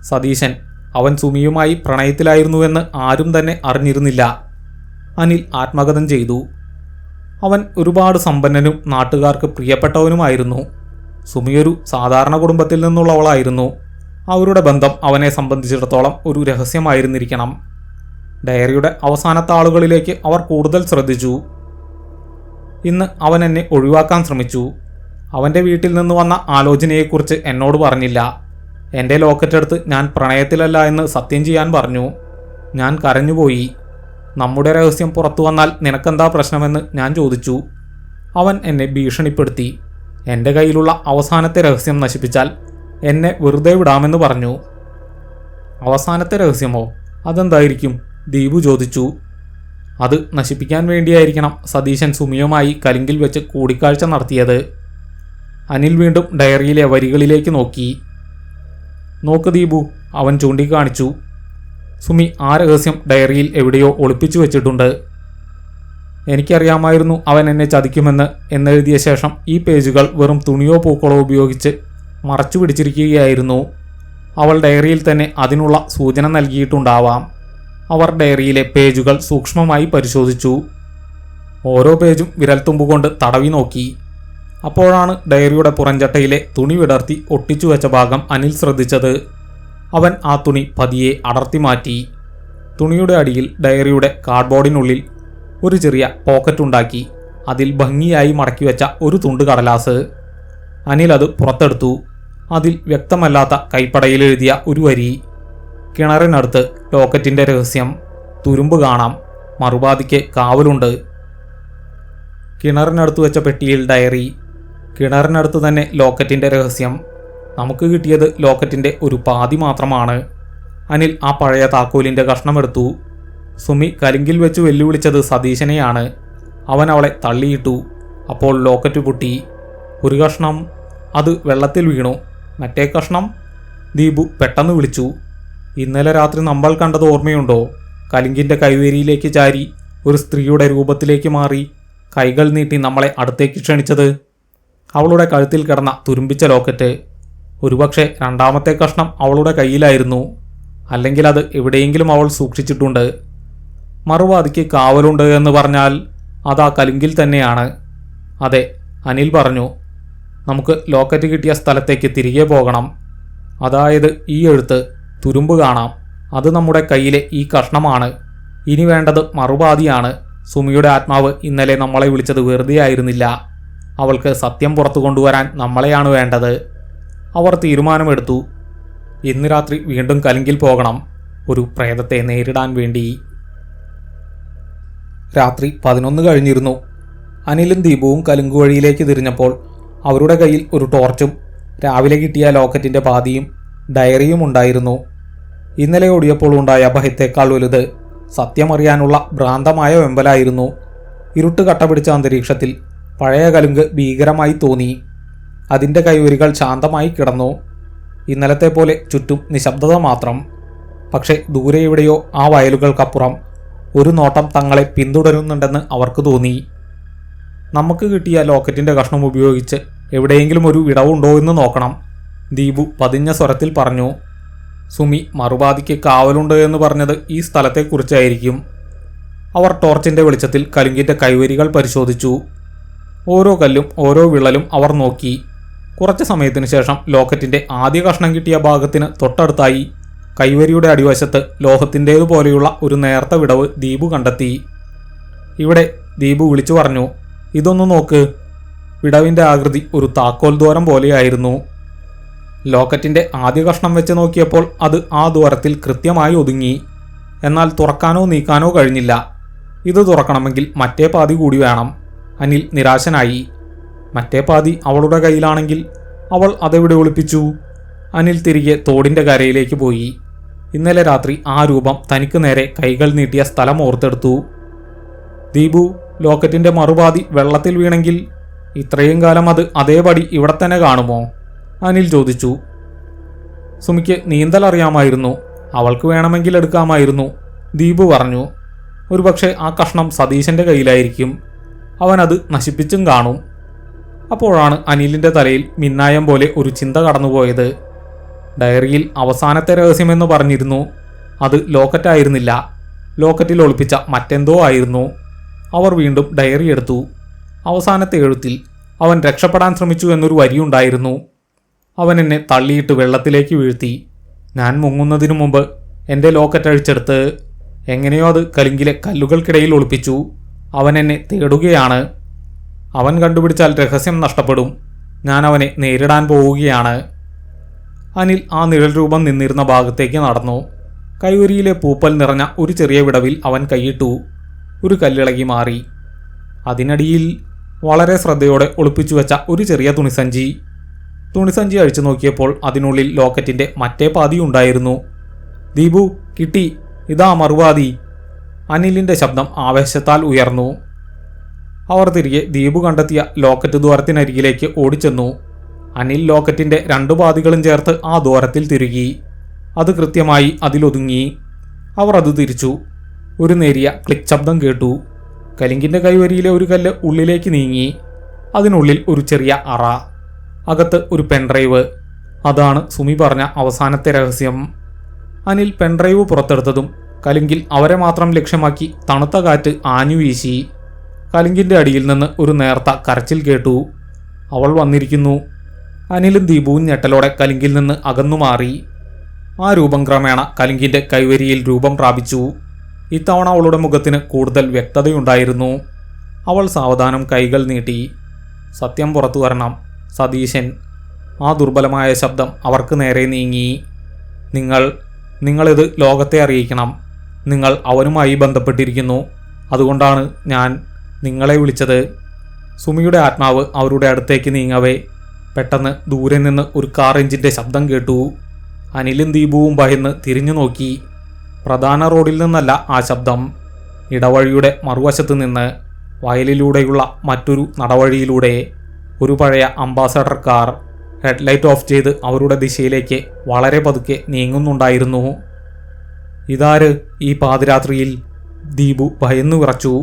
സതീശൻ, അവൻ സുമിയുമായി പ്രണയത്തിലായിരുന്നുവെന്ന് ആരും തന്നെ അറിഞ്ഞിരുന്നില്ല. അനിൽ ആത്മകഥം ചെയ്തു. അവൻ ഒരുപാട് സമ്പന്നനും നാട്ടുകാർക്ക് പ്രിയപ്പെട്ടവനുമായിരുന്നു. സുമിയൊരു സാധാരണ കുടുംബത്തിൽ നിന്നുള്ളവളായിരുന്നു. അവരുടെ ബന്ധം അവനെ സംബന്ധിച്ചിടത്തോളം ഒരു രഹസ്യമായിരുന്നിരിക്കണം. ഡയറിയുടെ അവസാനത്തെ ആളുകളിലേക്ക് അവർ കൂടുതൽ ശ്രദ്ധിച്ചു. ഇന്ന് അവൻ എന്നെ ഒഴിവാക്കാൻ ശ്രമിച്ചു. അവൻ്റെ വീട്ടിൽ നിന്ന് വന്ന ആലോചനയെക്കുറിച്ച് എന്നോട് പറഞ്ഞില്ല. എൻ്റെ ലോക്കറ്റെടുത്ത് ഞാൻ പ്രണയത്തിലല്ല എന്ന് സത്യം ചെയ്യാൻ പറഞ്ഞു. ഞാൻ കരഞ്ഞുപോയി. നമ്മുടെ രഹസ്യം പുറത്തു വന്നാൽ നിനക്കെന്താ പ്രശ്നമെന്ന് ഞാൻ ചോദിച്ചു. അവൻ എന്നെ ഭീഷണിപ്പെടുത്തി. എൻ്റെ കയ്യിലുള്ള അവസാനത്തെ രഹസ്യം നശിപ്പിച്ചാൽ എന്നെ വെറുതെ വിടാമെന്ന് പറഞ്ഞു. അവസാനത്തെ രഹസ്യമോ? അതെന്തായിരിക്കും? ദീപു ചോദിച്ചു. അത് നശിപ്പിക്കാൻ വേണ്ടിയായിരിക്കണം സതീശൻ സുമിയുമായി കലിങ്കിൽ വെച്ച് കൂടിക്കാഴ്ച നടത്തിയത്. അനിൽ വീണ്ടും ഡയറിയിലെ വരികളിലേക്ക് നോക്കി. നോക്ക് ദീപു, അവൻ ചൂണ്ടിക്കാണിച്ചു. സുമി ആ രഹസ്യം ഡയറിയിൽ എവിടെയോ ഒളിപ്പിച്ചു വെച്ചിട്ടുണ്ട്. എനിക്കറിയാമായിരുന്നു അവൻ എന്നെ ചതിക്കുമെന്ന്. എന്നെഴുതിയ ശേഷം ഈ പേജുകൾ വെറും തുണിയോ പൂക്കളോ ഉപയോഗിച്ച് മറച്ചു പിടിച്ചിരിക്കുകയായിരുന്നു. അവൾ ഡയറിയിൽ തന്നെ അതിനുള്ള സൂചന നൽകിയിട്ടുണ്ടാവാം. അവർ ഡയറിയിലെ പേജുകൾ സൂക്ഷ്മമായി പരിശോധിച്ചു. ഓരോ പേജും വിരൽത്തുമ്പുകൊണ്ട് തടവി നോക്കി. അപ്പോഴാണ് ഡയറിയുടെ പുറംചട്ടയിലെ തുണി വിടർത്തി ഒട്ടിച്ചു വെച്ച ഭാഗം അനിൽ ശ്രദ്ധിച്ചത്. അവൻ ആ തുണി പതിയെ അടർത്തി മാറ്റി. തുണിയുടെ അടിയിൽ ഡയറിയുടെ കാർഡ്ബോർഡിനുള്ളിൽ ഒരു ചെറിയ പോക്കറ്റ് ഉണ്ടാക്കി. അതിൽ ഭംഗിയായി മടക്കി വെച്ച ഒരു തുണ്ട് കടലാസ്. അനിൽ അത് പുറത്തെടുത്തു. അതിൽ വ്യക്തമല്ലാത്ത കൈപ്പടയിൽ എഴുതിയ ഒരു വരി. കിണറിനടുത്ത് ലോക്കറ്റിൻ്റെ രഹസ്യം. തുരുമ്പ് കാണാം. മറുപാതിക്ക് കാവലുണ്ട്. കിണറിനടുത്ത് വെച്ച പെട്ടിയിൽ ഡയറി. കിണറിനടുത്ത് തന്നെ ലോക്കറ്റിൻ്റെ രഹസ്യം. നമുക്ക് കിട്ടിയത് ലോക്കറ്റിൻ്റെ ഒരു പാതി മാത്രമാണ്. അനിൽ ആ പഴയ താക്കോലിൻ്റെ കഷ്ണമെടുത്തു. സുമി കലിങ്കിൽ വെച്ച് വെല്ലുവിളിച്ചത് സതീശനെയാണ്. അവൻ അവളെ തള്ളിയിട്ടു. അപ്പോൾ ലോക്കറ്റ് പൊട്ടി. ഒരു കഷ്ണം, അത് വെള്ളത്തിൽ വീണു. മറ്റേ കഷ്ണം? ദീപു പെട്ടെന്ന് വിളിച്ചു. ഇന്നലെ രാത്രി നമ്മൾ കണ്ടത് ഓർമ്മയുണ്ടോ? കലിങ്കിൻ്റെ കൈവേരിയിലേക്ക് ചാരി ഒരു സ്ത്രീയുടെ രൂപത്തിലേക്ക് മാറി കൈകൾ നീട്ടി നമ്മളെ അടുത്തേക്ക് ക്ഷണിച്ചത്. അവളുടെ കഴുത്തിൽ കിടന്ന തുരുമ്പിച്ച ലോക്കറ്റ്. ഒരുപക്ഷെ 2ാമത്തെ കഷ്ണം അവളുടെ കയ്യിലായിരുന്നു. അല്ലെങ്കിൽ അത് എവിടെയെങ്കിലും അവൾ സൂക്ഷിച്ചിട്ടുണ്ട്. മറുവാദിക്ക് കാവലുണ്ട് എന്ന് പറഞ്ഞാൽ അതാ കലിങ്കിൽ തന്നെയാണ്. അതെ, അനിൽ പറഞ്ഞു. നമുക്ക് ലോക്കറ്റ് കിട്ടിയ സ്ഥലത്തേക്ക് തിരികെ പോകണം. അതായത് ഈ എഴുത്ത്. തുരുമ്പ് കാണാം. അത് നമ്മുടെ കയ്യിലെ ഈ കഷ്ണമാണ്. ഇനി വേണ്ടത് മറുപാതിയാണ്. സുമിയുടെ ആത്മാവ് ഇന്നലെ നമ്മളെ വിളിച്ചത് വെറുതെ ആയിരുന്നില്ല. അവൾക്ക് സത്യം പുറത്തു കൊണ്ടുവരാൻ നമ്മളെയാണ് വേണ്ടത്. അവർ തീരുമാനമെടുത്തു. ഇന്ന് രാത്രി വീണ്ടും കലിങ്കിൽ പോകണം, ഒരു പ്രേതത്തെ നേരിടാൻ വേണ്ടി. രാത്രി 11 കഴിഞ്ഞിരുന്നു. അനിലും ദീപുവും കലുങ്കു വഴിയിലേക്ക് തിരിഞ്ഞപ്പോൾ അവരുടെ കയ്യിൽ ഒരു ടോർച്ചും രാവിലെ കിട്ടിയ ലോക്കറ്റിൻ്റെ പാതിയും ഡയറിയും ഉണ്ടായിരുന്നു. ഇന്നലെ ഓടിയപ്പോൾ ഉണ്ടായ ഭയത്തേക്കാൾ വലുത് സത്യമറിയാനുള്ള ഭ്രാന്തമായ വെമ്പലായിരുന്നു. ഇരുട്ട് കട്ടപിടിച്ച അന്തരീക്ഷത്തിൽ പഴയ കലുങ്ക് ഭീകരമായി തോന്നി. അതിൻ്റെ കൈവരികൾ ശാന്തമായി കിടന്നു. ഇന്നലത്തെ പോലെ ചുറ്റും നിശബ്ദത മാത്രം. പക്ഷെ ദൂരെ എവിടെയോ ആ വയലുകൾക്കപ്പുറം ഒരു നോട്ടം തങ്ങളെ പിന്തുടരുന്നുണ്ടെന്ന് അവർക്ക് തോന്നി. നമുക്ക് കിട്ടിയ ലോക്കറ്റിൻ്റെ കഷ്ണം ഉപയോഗിച്ച് എവിടെയെങ്കിലും ഒരു വിടവുണ്ടോ എന്ന് നോക്കണം, ദീപു പതിഞ്ഞ സ്വരത്തിൽ പറഞ്ഞു. സുമി മറുപാതിക്ക് കാവലുണ്ട് എന്ന് പറഞ്ഞത് ഈ സ്ഥലത്തെക്കുറിച്ചായിരിക്കും. അവർ ടോർച്ചിൻ്റെ വെളിച്ചത്തിൽ കലുങ്കിൻ്റെ കൈവരികൾ പരിശോധിച്ചു. ഓരോ കല്ലും ഓരോ വിള്ളലും അവർ നോക്കി. കുറച്ച് സമയത്തിന് ശേഷം ലോക്കറ്റിൻ്റെ ആദ്യ കഷ്ണം കിട്ടിയ ഭാഗത്തിന് തൊട്ടടുത്തായി കൈവരിയുടെ അടിവശത്ത് ലോഹത്തിൻ്റേതുപോലെയുള്ള ഒരു നേർത്ത വിടവ് ദീപു കണ്ടെത്തി. ഇവിടെ, ദീപു വിളിച്ചു പറഞ്ഞു. ഇതൊന്നു നോക്ക്. വിടവിൻ്റെ ആകൃതി ഒരു താക്കോൽ ദ്വാരം പോലെയായിരുന്നു. ലോക്കറ്റിൻ്റെ ആദ്യ കഷ്ണം വെച്ച് നോക്കിയപ്പോൾ അത് ആ ദ്വാരത്തിൽ കൃത്യമായി ഒതുങ്ങി. എന്നാൽ തുറക്കാനോ നീക്കാനോ കഴിഞ്ഞില്ല. ഇത് തുറക്കണമെങ്കിൽ മറ്റേ പാതി കൂടി വേണം. അനിൽ നിരാശനായി. മറ്റേ പാതി അവളുടെ കയ്യിലാണെങ്കിൽ അവൾ അതെവിടെ ഒളിപ്പിച്ചു? അനിൽ തിരികെ തോടിൻ്റെ കരയിലേക്ക് പോയി. ഇന്നലെ രാത്രി ആ രൂപം തനിക്ക് നേരെ കൈകൾ നീട്ടിയ സ്ഥലം ഓർത്തെടുത്തു. ദീപു, ലോക്കറ്റിൻ്റെ മറുപാതി വെള്ളത്തിൽ വീണെങ്കിൽ ഇത്രയും കാലം അത് അതേപടി ഇവിടെ തന്നെ കാണുമോ? അനിൽ ചോദിച്ചു. സുമിക്ക് നീന്തൽ അറിയാമായിരുന്നു, അവൾക്ക് വേണമെങ്കിൽ എടുക്കാമായിരുന്നു, ദീപു പറഞ്ഞു. ഒരുപക്ഷെ ആ കഷ്ണം സതീശൻ്റെ കയ്യിലായിരിക്കും. അവനത് നശിപ്പിച്ചും കാണും. അപ്പോഴാണ് അനിലിൻ്റെ തലയിൽ മിന്നായം പോലെ ഒരു ചിന്ത കടന്നുപോയത്. ഡയറിയിൽ അവസാനത്തെ രഹസ്യമെന്ന് പറഞ്ഞിരുന്നു. അത് ലോക്കറ്റായിരുന്നില്ല, ലോക്കറ്റിൽ ഒളിപ്പിച്ച മറ്റെന്തോ ആയിരുന്നു. അവർ വീണ്ടും ഡയറി എടുത്തു. അവസാനത്തെ എഴുത്തിൽ അവൻ രക്ഷപ്പെടാൻ ശ്രമിച്ചു എന്നൊരു വരിയുണ്ടായിരുന്നു. അവൻ എന്നെ തള്ളിയിട്ട് വെള്ളത്തിലേക്ക് വീഴ്ത്തി. ഞാൻ മുങ്ങുന്നതിനു മുമ്പ് എൻ്റെ ലോക്കറ്റ് അഴിച്ചെടുത്ത് എങ്ങനെയോ അത് കലുങ്കിലെ കല്ലുകൾക്കിടയിൽ ഒളിപ്പിച്ചു. അവൻ എന്നെ തേടുകയാണ്. അവൻ കണ്ടുപിടിച്ചാൽ രഹസ്യം നഷ്ടപ്പെടും. ഞാൻ അവനെ നേരിടാൻ പോവുകയാണ്. അനിൽ ആ നിഴൽ രൂപം നിന്നിരുന്ന ഭാഗത്തേക്ക് നടന്നു. കൈവരിയിലെ പൂപ്പൽ നിറഞ്ഞ ഒരു ചെറിയ വിടവിൽ അവൻ കൈയിട്ടു. ഒരു കല്ലിളകി മാറി. അതിനടിയിൽ വളരെ ശ്രദ്ധയോടെ ഒളിപ്പിച്ചു വെച്ച ഒരു ചെറിയ തുണിസഞ്ചി. തുണിസഞ്ചി അഴിച്ചു നോക്കിയപ്പോൾ അതിനുള്ളിൽ ലോക്കറ്റിൻ്റെ മറ്റേ പാതി ഉണ്ടായിരുന്നു. ദീപു, കിട്ടി, ഇതാ മറുപാതി. അനിലിൻ്റെ ശബ്ദം ആവേശത്താൽ ഉയർന്നു. അവർ തിരികെ ദീപു കണ്ടെത്തിയ ലോക്കറ്റ് ദ്വാരത്തിനരികിലേക്ക് ഓടിച്ചെന്നു. അനിൽ ലോക്കറ്റിൻ്റെ 2 പാതികളും ചേർത്ത് ആ ദ്വാരത്തിൽ തിരുകി. അത് കൃത്യമായി അതിലൊതുങ്ങി. അവർ അത് തിരിച്ചു. ഒരു നേരിയ ക്ലിക്ക് ശബ്ദം കേട്ടു. കലിങ്കിൻ്റെ കൈവരിയിലെ ഒരു കല്ല് ഉള്ളിലേക്ക് നീങ്ങി. അതിനുള്ളിൽ ഒരു ചെറിയ അറ. അകത്ത് ഒരു പെൻഡ്രൈവ്. അതാണ് സുമി പറഞ്ഞ അവസാനത്തെ രഹസ്യം. അനിൽ പെൻഡ്രൈവ് പുറത്തെടുത്തതും കലിങ്കിൽ അവരെ മാത്രം ലക്ഷ്യമാക്കി തണുത്ത കാറ്റ് ആഞ്ഞു വീശി. കലിങ്കിൻ്റെ അടിയിൽ നിന്ന് ഒരു നേർത്ത കരച്ചിൽ കേട്ടു. അവൾ വന്നിരിക്കുന്നു. അനിലും ദീപുവും ഞെട്ടലോടെ കലിങ്കിൽ നിന്ന് അകന്നു മാറി. ആ രൂപം ക്രമേണ കലിങ്കിൻ്റെ കൈവരിയിൽ രൂപം പ്രാപിച്ചു. ഇത്തവണ അവളുടെ മുഖത്തിന് കൂടുതൽ വ്യക്തതയുണ്ടായിരുന്നു. അവൾ സാവധാനം കൈകൾ നീട്ടി. സത്യം പുറത്തു വരണം, സതീശൻ. ആ ദുർബലമായ ശബ്ദം അവർക്ക് നേരെ നീങ്ങി. നിങ്ങളിത് ലോകത്തെ അറിയിക്കണം. നിങ്ങൾ അവനുമായി ബന്ധപ്പെട്ടിരിക്കുന്നു. അതുകൊണ്ടാണ് ഞാൻ നിങ്ങളെ വിളിച്ചത്. സുമിയുടെ ആത്മാവ് അവരുടെ അടുത്തേക്ക് നീങ്ങവേ പെട്ടെന്ന് ദൂരെ നിന്ന് ഒരു കാർ എഞ്ചിൻ്റെ ശബ്ദം കേട്ടു. അനിലും ദീപുവും ഭയന്ന് തിരിഞ്ഞു നോക്കി. പ്രധാന റോഡിൽ നിന്നല്ല ആ ശബ്ദം. ഇടവഴിയുടെ മറുവശത്ത് നിന്ന് വയലിലൂടെയുള്ള മറ്റൊരു നടവഴിയിലൂടെ ഒരു പഴയ അംബാസഡർ കാർ ഹെഡ്ലൈറ്റ് ഓഫ് ചെയ്ത് അവരുടെ ദിശയിലേക്ക് വളരെ പതുക്കെ നീങ്ങുന്നുണ്ടായിരുന്നു. ഇതാര് ഈ പാതിരാത്രിയിൽ? ദീപു ഭയന്നു വിറച്ചു.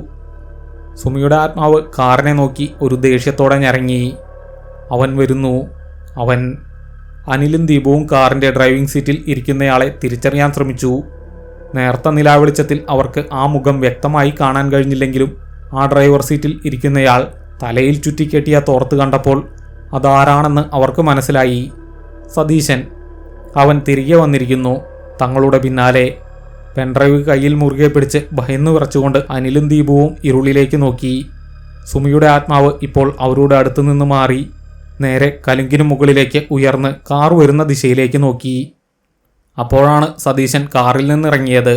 സുമിയുടെ ആത്മാവ് കാറിനെ നോക്കി ഒരു ദേഷ്യത്തോടെ ഞരങ്ങി. അവൻ വരുന്നു. അവൻ. അനിലും ദീപുവും കാറിൻ്റെ ഡ്രൈവിംഗ് സീറ്റിൽ ഇരിക്കുന്നയാളെ തിരിച്ചറിയാൻ ശ്രമിച്ചു. നേർത്ത നിലാവെളിച്ചത്തിൽ അവർക്ക് ആ മുഖം വ്യക്തമായി കാണാൻ കഴിഞ്ഞില്ലെങ്കിലും ആ ഡ്രൈവർ സീറ്റിൽ ഇരിക്കുന്നയാൾ തലയിൽ ചുറ്റിക്കെട്ടിയ തോർത്ത് കണ്ടപ്പോൾ അതാരാണെന്ന് അവർക്ക് മനസ്സിലായി. സതീശൻ. അവൻ തിരികെ വന്നിരിക്കുന്നു. തങ്ങളുടെ പിന്നാലെ. പെൻഡ്രൈവ് കയ്യിൽ മുറുകെ പിടിച്ച് ഭയന്നു വിറച്ചുകൊണ്ട് അനിലും ദീപുവും ഇരുളിലേക്ക് നോക്കി. സുമിയുടെ ആത്മാവ് ഇപ്പോൾ അവരുടെ അടുത്തു നിന്ന് മാറി നേരെ കലുങ്കിനു മുകളിലേക്ക് ഉയർന്ന് കാർ വരുന്ന ദിശയിലേക്ക് നോക്കി. അപ്പോഴാണ് സതീശൻ കാറിൽ നിന്നിറങ്ങിയത്.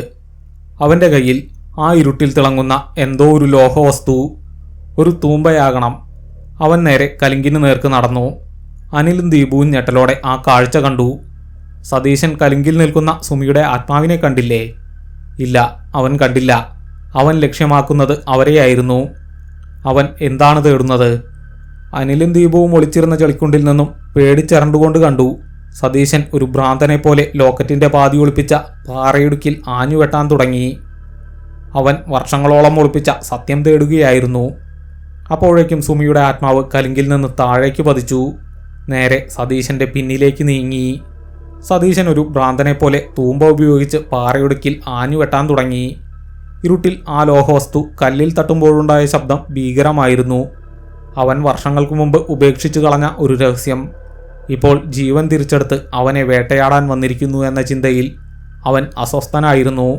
അവൻ്റെ കയ്യിൽ ആ ഇരുട്ടിൽ തിളങ്ങുന്ന എന്തോ ഒരു ലോഹവസ്തു. ഒരു തൂമ്പയാകണം. അവൻ നേരെ കലുങ്കിന് നേർക്ക് നടന്നു. അനിലും ദീപുവും ഞെട്ടലോടെ ആ കാഴ്ച കണ്ടു. സതീശൻ കലുങ്കിൽ നിൽക്കുന്ന സുമിയുടെ ആത്മാവിനെ കണ്ടില്ലേ? ഇല്ല, അവൻ കണ്ടില്ല. അവൻ ലക്ഷ്യമാക്കുന്നത് അവരെയായിരുന്നു. അവൻ എന്താണ് തേടുന്നത്? അനിലും ദീപവും ഒളിച്ചിരുന്ന ചെളിക്കുണ്ടിൽ നിന്നും പേടിച്ചരണ്ടുകൊണ്ട് കണ്ടു സതീശൻ ഒരു ഭ്രാന്തനെ പോലെ ലോക്കറ്റിൻ്റെ പാതി ഒളിപ്പിച്ച പാറയിടുക്കിൽ ആഞ്ഞുവെട്ടാൻ തുടങ്ങി. അവൻ വർഷങ്ങളോളം ഒളിപ്പിച്ച സത്യം തേടുകയായിരുന്നു. അപ്പോഴേക്കും സുമിയുടെ ആത്മാവ് കലുങ്കിൽ നിന്ന് താഴേക്ക് പതിച്ചു. നേരെ സതീശൻ്റെ പിന്നിലേക്ക് നീങ്ങി. സതീശൻ ഒരു ഭ്രാന്തനെ പോലെ തൂമ്പ ഉപയോഗിച്ച് പാറയിടുക്കിൽ ആഞ്ഞുവെട്ടാൻ തുടങ്ങി. ഇരുട്ടിൽ ആ ലോഹവസ്തു കല്ലിൽ തട്ടുമ്പോഴുണ്ടായ ശബ്ദം ഭീകരമായിരുന്നു. അവൻ വർഷങ്ങൾക്ക് മുമ്പ് ഉപേക്ഷിച്ചു കളഞ്ഞ ഒരു രഹസ്യം ഇപ്പോൾ ജീവൻ തിരിച്ചെടുത്ത് അവനെ വേട്ടയാടാൻ വന്നിരിക്കുന്നു എന്ന ചിന്തയിൽ അവൻ അസ്വസ്ഥനായിരുന്നു.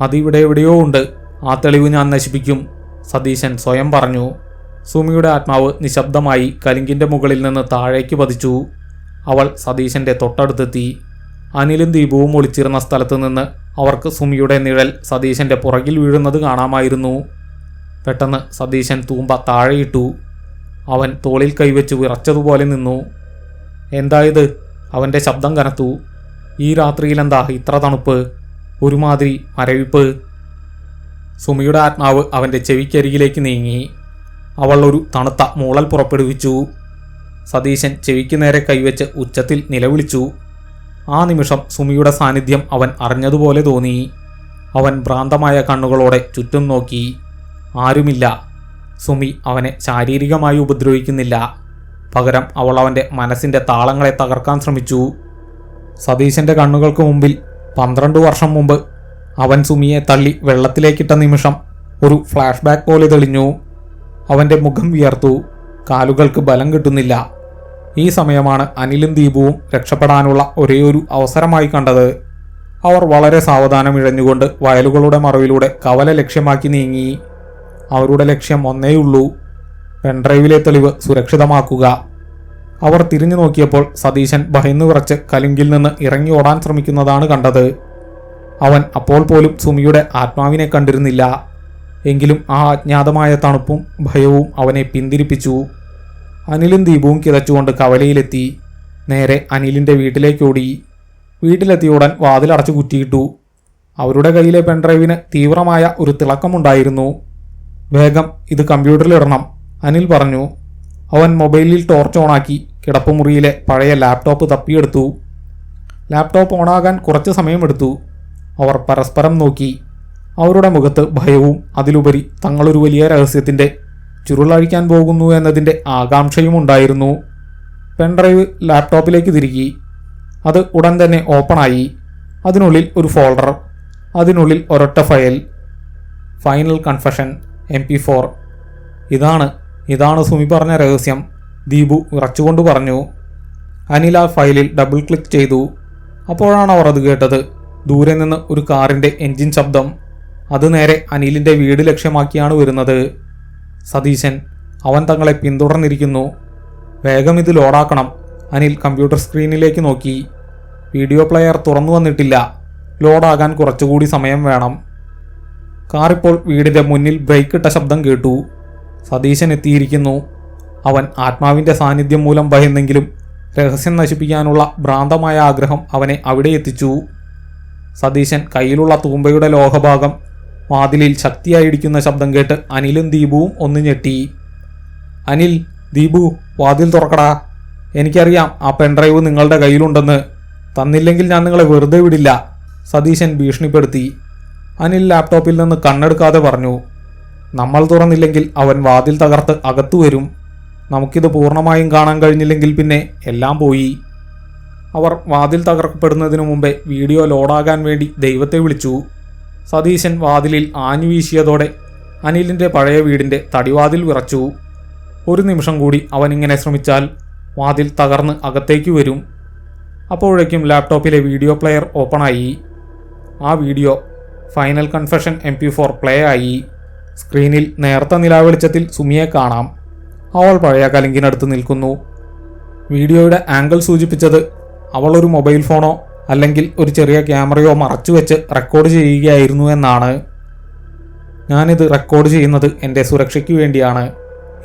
അതിവിടെ എവിടെയോ ഉണ്ട്. ആ തെളിവ് ഞാൻ നശിപ്പിക്കും, സതീശൻ സ്വയം പറഞ്ഞു. സുമിയുടെ ആത്മാവ് നിശബ്ദമായി കലുങ്കിൻ്റെ മുകളിൽ നിന്ന് താഴേക്ക് പതിച്ചു. അവൾ സതീശൻ്റെ തൊട്ടടുത്തെത്തി. അനിലും ദീപവും ഒളിച്ചിരുന്ന സ്ഥലത്ത് നിന്ന് അവർക്ക് സുമിയുടെ നിഴൽ സതീശൻ്റെ പുറകിൽ വീഴുന്നത് കാണാമായിരുന്നു. പെട്ടെന്ന് സതീശൻ തൂമ്പ താഴെയിട്ടു. അവൻ തോളിൽ കൈവച്ച് വിറച്ചതുപോലെ നിന്നു. എന്തായത്? അവൻ്റെ ശബ്ദം കനത്തു. ഈ രാത്രിയിലെന്താ ഇത്ര തണുപ്പ്? ഒരുമാതിരി മരവിപ്പ്. സുമിയുടെ ആത്മാവ് അവൻ്റെ ചെവിക്കരികിലേക്ക് നീങ്ങി. അവൾ ഒരു തണുത്ത മൂളൽ പുറപ്പെടുവിച്ചു. സതീശൻ ചെവിക്ക് നേരെ കൈവച്ച് ഉച്ചത്തിൽ നിലവിളിച്ചു. ആ നിമിഷം സുമിയുടെ സാന്നിധ്യം അവൻ അറിഞ്ഞതുപോലെ തോന്നി. അവൻ ഭ്രാന്തമായ കണ്ണുകളോടെ ചുറ്റും നോക്കി. ആരുമില്ല. സുമി അവനെ ശാരീരികമായി ഉപദ്രവിക്കുന്നില്ല. പകരം അവൾ അവൻ്റെ മനസ്സിൻ്റെ താളങ്ങളെ തകർക്കാൻ ശ്രമിച്ചു. സതീശൻ്റെ കണ്ണുകൾക്ക് മുമ്പിൽ 12 വർഷം മുമ്പ് അവൻ സുമിയെ തള്ളി വെള്ളത്തിലേക്കിട്ട നിമിഷം ഒരു ഫ്ലാഷ് ബാക്ക് പോലെ തെളിഞ്ഞു. അവൻ്റെ മുഖം വിയർത്തു. കാലുകൾക്ക് ബലം കിട്ടുന്നില്ല. ഈ സമയമാണ് അനിലും ദീപുവും രക്ഷപ്പെടാനുള്ള ഒരേയൊരു അവസരമായി കണ്ടത്. അവർ വളരെ സാവധാനം ഇഴഞ്ഞുകൊണ്ട് വയലുകളുടെ മറവിലൂടെ കവല ലക്ഷ്യമാക്കി നീങ്ങി. അവരുടെ ലക്ഷ്യം ഒന്നേയുള്ളൂ, പെൻഡ്രൈവിലെ തെളിവ് സുരക്ഷിതമാക്കുക. അവർ തിരിഞ്ഞു നോക്കിയപ്പോൾ സതീശൻ ഭയന്നു വിറച്ച് കലുങ്കിൽ നിന്ന് ഇറങ്ങി ഓടാൻ ശ്രമിക്കുന്നതാണ് കണ്ടത്. അവൻ അപ്പോൾ പോലും സുമിയുടെ ആത്മാവിനെ കണ്ടിരുന്നില്ല. എങ്കിലും ആ അജ്ഞാതമായ തണുപ്പും ഭയവും അവനെ പിന്തിരിപ്പിച്ചു. അനിലും ദീപവും കിതച്ചുകൊണ്ട് കവലയിലെത്തി. നേരെ അനിലിൻ്റെ വീട്ടിലേക്കോടി. വീട്ടിലെത്തിയ ഉടൻ വാതിലടച്ചു കുറ്റിയിട്ടു. അവരുടെ കയ്യിലെ പെൻഡ്രൈവിന് തീവ്രമായ ഒരു തിളക്കമുണ്ടായിരുന്നു. വേഗം ഇത് കമ്പ്യൂട്ടറിലിടണം, അനിൽ പറഞ്ഞു. അവൻ മൊബൈലിൽ ടോർച്ച് ഓണാക്കി കിടപ്പുമുറിയിലെ പഴയ ലാപ്ടോപ്പ് തപ്പിയെടുത്തു. ലാപ്ടോപ്പ് ഓണാകാൻ കുറച്ച് സമയമെടുത്തു. അവർ പരസ്പരം നോക്കി. അവരുടെ മുഖത്ത് ഭയവും അതിലുപരി തങ്ങളൊരു വലിയ രഹസ്യത്തിൻ്റെ ചുരുളഴിക്കാൻ പോകുന്നു എന്നതിൻ്റെ ആകാംക്ഷയും ഉണ്ടായിരുന്നു. പെൻഡ്രൈവ് ലാപ്ടോപ്പിലേക്ക് തിരുകി. അത് ഉടൻ തന്നെ ഓപ്പണായി. അതിനുള്ളിൽ ഒരു ഫോൾഡർ. അതിനുള്ളിൽ ഒരൊറ്റ ഫയൽ. Final confession MP4. ഇതാണ് സുമി പറഞ്ഞ രഹസ്യം, ദീപു വിറച്ചുകൊണ്ട് പറഞ്ഞു. അനിൽ ആ ഫയലിൽ ഡബിൾ ക്ലിക്ക് ചെയ്തു. അപ്പോഴാണ് അവർ അത് കേട്ടത്. ദൂരെ നിന്ന് ഒരു കാറിൻ്റെ എൻജിൻ ശബ്ദം. അത് നേരെ അനിലിൻ്റെ വീട് ലക്ഷ്യമാക്കിയാണ് വരുന്നത്. സതീശൻ, അവൻ തങ്ങളെ പിന്തുടർന്നിരിക്കുന്നു. വേഗം ഇത് ലോഡാക്കണം. അനിൽ കമ്പ്യൂട്ടർ സ്ക്രീനിലേക്ക് നോക്കി. വീഡിയോ പ്ലെയർ തുറന്നു വന്നിട്ടില്ല. ലോഡാകാൻ കുറച്ചുകൂടി സമയം വേണം. കാറിപ്പോൾ വീടിൻ്റെ മുന്നിൽ ബ്രേക്ക് ഇട്ട ശബ്ദം കേട്ടു. സതീശൻ എത്തിയിരിക്കുന്നു. അവൻ ആത്മാവിൻ്റെ സാന്നിധ്യം മൂലം ഭയന്നെങ്കിലും രഹസ്യം നശിപ്പിക്കാനുള്ള ഭ്രാന്തമായ ആഗ്രഹം അവനെ അവിടെ എത്തിച്ചു. സതീശൻ കയ്യിലുള്ള തൂമ്പയുടെ ലോഹഭാഗം വാതിലിൽ ശക്തിയായിടിക്കുന്ന ശബ്ദം കേട്ട് അനിലും ദീപുവും ഒന്ന് ഞെട്ടി. അനിൽ, ദീപു, വാതിൽ തുറക്കടാ. എനിക്കറിയാം ആ പെൻഡ്രൈവ് നിങ്ങളുടെ കയ്യിലുണ്ടെന്ന്. തന്നില്ലെങ്കിൽ ഞാൻ നിങ്ങളെ വെറുതെ വിടില്ല, സതീശൻ ഭീഷണിപ്പെടുത്തി. അനിൽ ലാപ്ടോപ്പിൽ നിന്ന് കണ്ണെടുക്കാതെ പറഞ്ഞു. നമ്മൾ തുറന്നില്ലെങ്കിൽ അവൻ വാതിൽ തകർത്ത് അകത്തു വരും. നമുക്കിത് പൂർണ്ണമായും കാണാൻ കഴിഞ്ഞില്ലെങ്കിൽ പിന്നെ എല്ലാം പോയി. അവർ വാതിൽ തകർക്കപ്പെടുന്നതിനു മുമ്പേ വീഡിയോ ലോഡാകാൻ വേണ്ടി ദൈവത്തെ വിളിച്ചു. സതീശൻ വാതിലിൽ ആഞ്ഞു വീശിയതോടെ അനിലിൻ്റെ പഴയ വീടിൻ്റെ തടിവാതിൽ വിറച്ചു. ഒരു നിമിഷം കൂടി അവനിങ്ങനെ ശ്രമിച്ചാൽ വാതിൽ തകർന്ന് അകത്തേക്ക് വരും. അപ്പോഴേക്കും ലാപ്ടോപ്പിലെ വീഡിയോ പ്ലെയർ ഓപ്പണായി. ആ video final confession MP4 play ആയി. സ്ക്രീനിൽ നേർത്ത നിലാവെളിച്ചത്തിൽ സുമിയെ കാണാം. അവൾ പഴയ കലിങ്കിനടുത്ത് നിൽക്കുന്നു. വീഡിയോയുടെ ആംഗിൾ സൂചിപ്പിച്ചത് അവൾ ഒരു മൊബൈൽ ഫോണോ അല്ലെങ്കിൽ ഒരു ചെറിയ ക്യാമറയോ മറച്ചുവെച്ച് റെക്കോർഡ് ചെയ്യുകയായിരുന്നു എന്നാണ്. ഞാനിത് റെക്കോർഡ് ചെയ്യുന്നത് എൻ്റെ സുരക്ഷയ്ക്ക് വേണ്ടിയാണ്.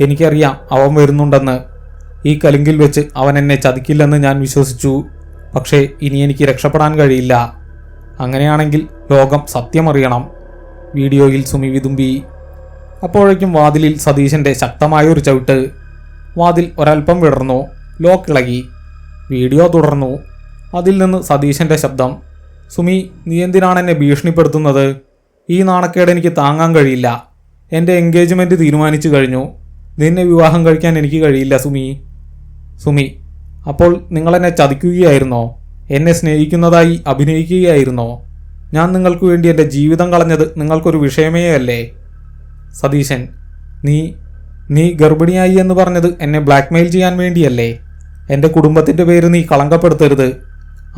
എനിക്കറിയാം അവൻ വരുന്നുണ്ടെന്ന്. ഈ കലിങ്കിൽ വെച്ച് അവൻ എന്നെ ചതിക്കില്ലെന്ന് ഞാൻ വിശ്വസിച്ചു. പക്ഷേ ഇനി എനിക്ക് രക്ഷപ്പെടാൻ കഴിയില്ല. അങ്ങനെയാണെങ്കിൽ ലോകം സത്യമറിയണം. വീഡിയോയിൽ സുമി വിതുമ്പി. അപ്പോഴേക്കും വാതിലിൽ സതീശൻ്റെ ശക്തമായൊരു ചവിട്ട്. വാതിൽ ഒരൽപ്പം വിടർന്നു. ലോക്ക് ഇളകി. വീഡിയോ തുടർന്നു. അതിൽ നിന്ന് സതീശൻ്റെ ശബ്ദം. സുമി, നീ എന്തിനാണ് എന്നെ ഭീഷണിപ്പെടുത്തുന്നത്? ഈ നാണക്കേട് എനിക്ക് താങ്ങാൻ കഴിയില്ല. എൻ്റെ എൻഗേജ്മെൻറ്റ് തീരുമാനിച്ചു കഴിഞ്ഞു. നിന്നെ വിവാഹം കഴിക്കാൻ എനിക്ക് കഴിയില്ല സുമി. സുമി, അപ്പോൾ നിങ്ങളെന്നെ ചതിക്കുകയായിരുന്നോ? എന്നെ സ്നേഹിക്കുന്നതായി അഭിനയിക്കുകയായിരുന്നോ? ഞാൻ നിങ്ങൾക്ക് വേണ്ടി എൻ്റെ ജീവിതം കളഞ്ഞത് നിങ്ങൾക്കൊരു വിഷയമേ അല്ലേ? സതീശൻ, നീ ഗർഭിണിയായി എന്ന് പറഞ്ഞത് എന്നെ ബ്ലാക്ക്മെയിൽ ചെയ്യാൻ വേണ്ടിയല്ലേ? എൻ്റെ കുടുംബത്തിൻ്റെ പേര് നീ കളങ്കപ്പെടുത്തരുത്.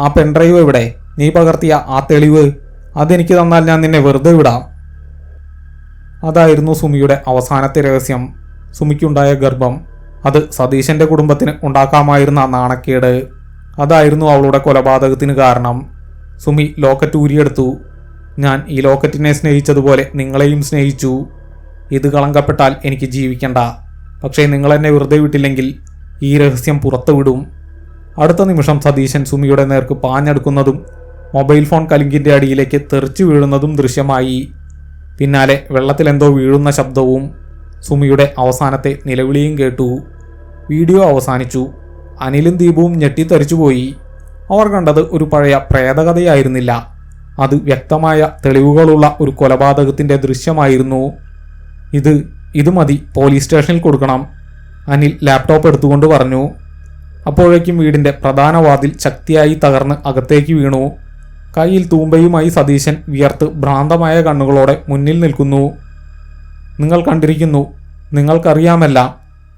ആ പെൻഡ്രൈവ് എവിടെ? നീ പകർത്തിയ ആ തെളിവ് അതെനിക്ക് തന്നാൽ ഞാൻ നിന്നെ വെറുതെ വിടാം. അതായിരുന്നു സുമിയുടെ അവസാനത്തെ രഹസ്യം. സുമിക്കുണ്ടായ ഗർഭം, അത് സതീശൻ്റെ കുടുംബത്തിന് ഉണ്ടാക്കാമായിരുന്ന നാണക്കേട്, അതായിരുന്നു അവളുടെ കൊലപാതകത്തിന് കാരണം. സുമി ലോക്കറ്റ് ഊരിയെടുത്തു. ഞാൻ ഈ ലോക്കറ്റിനെ സ്നേഹിച്ചതുപോലെ നിങ്ങളെയും സ്നേഹിച്ചു. ഇത് കളങ്കപ്പെട്ടാൽ എനിക്ക് ജീവിക്കണ്ട. പക്ഷേ നിങ്ങളെന്നെ വെറുതെ വിട്ടില്ലെങ്കിൽ ഈ രഹസ്യം പുറത്തുവിടും. അടുത്ത നിമിഷം സതീശൻ സുമിയുടെ നേർക്ക് പാഞ്ഞെടുക്കുന്നതും മൊബൈൽ ഫോൺ കലിങ്കിൻ്റെ അടിയിലേക്ക് തെറിച്ചു വീഴുന്നതും ദൃശ്യമായി. പിന്നാലെ വെള്ളത്തിലെന്തോ വീഴുന്ന ശബ്ദവും സുമിയുടെ അവസാനത്തെ നിലവിളിയും കേട്ടു. വീഡിയോ അവസാനിച്ചു. അനിലും ദീപുവും ഞെട്ടിത്തെറിച്ചുപോയി. അവർ കണ്ടത് ഒരു പഴയ പ്രേതകഥയായിരുന്നില്ല. അത് വ്യക്തമായ തെളിവുകളുള്ള ഒരു കൊലപാതകത്തിൻ്റെ ദൃശ്യമായിരുന്നു. ഇത് മതി, പോലീസ് സ്റ്റേഷനിൽ കൊടുക്കണം, അനിൽ ലാപ്ടോപ്പ് എടുത്തുകൊണ്ട് പറഞ്ഞു. അപ്പോഴേക്കും വീടിൻ്റെ പ്രധാന വാതിൽ ശക്തിയായി തകർന്ന് അകത്തേക്ക് വീണു. കയ്യിൽ തൂമ്പയുമായി സതീശൻ വിയർത്ത് ഭ്രാന്തമായ കണ്ണുകളോടെ മുന്നിൽ നിൽക്കുന്നു. നിങ്ങൾ കണ്ടിരിക്കുന്നു, നിങ്ങൾക്കറിയാമെല്ലാം.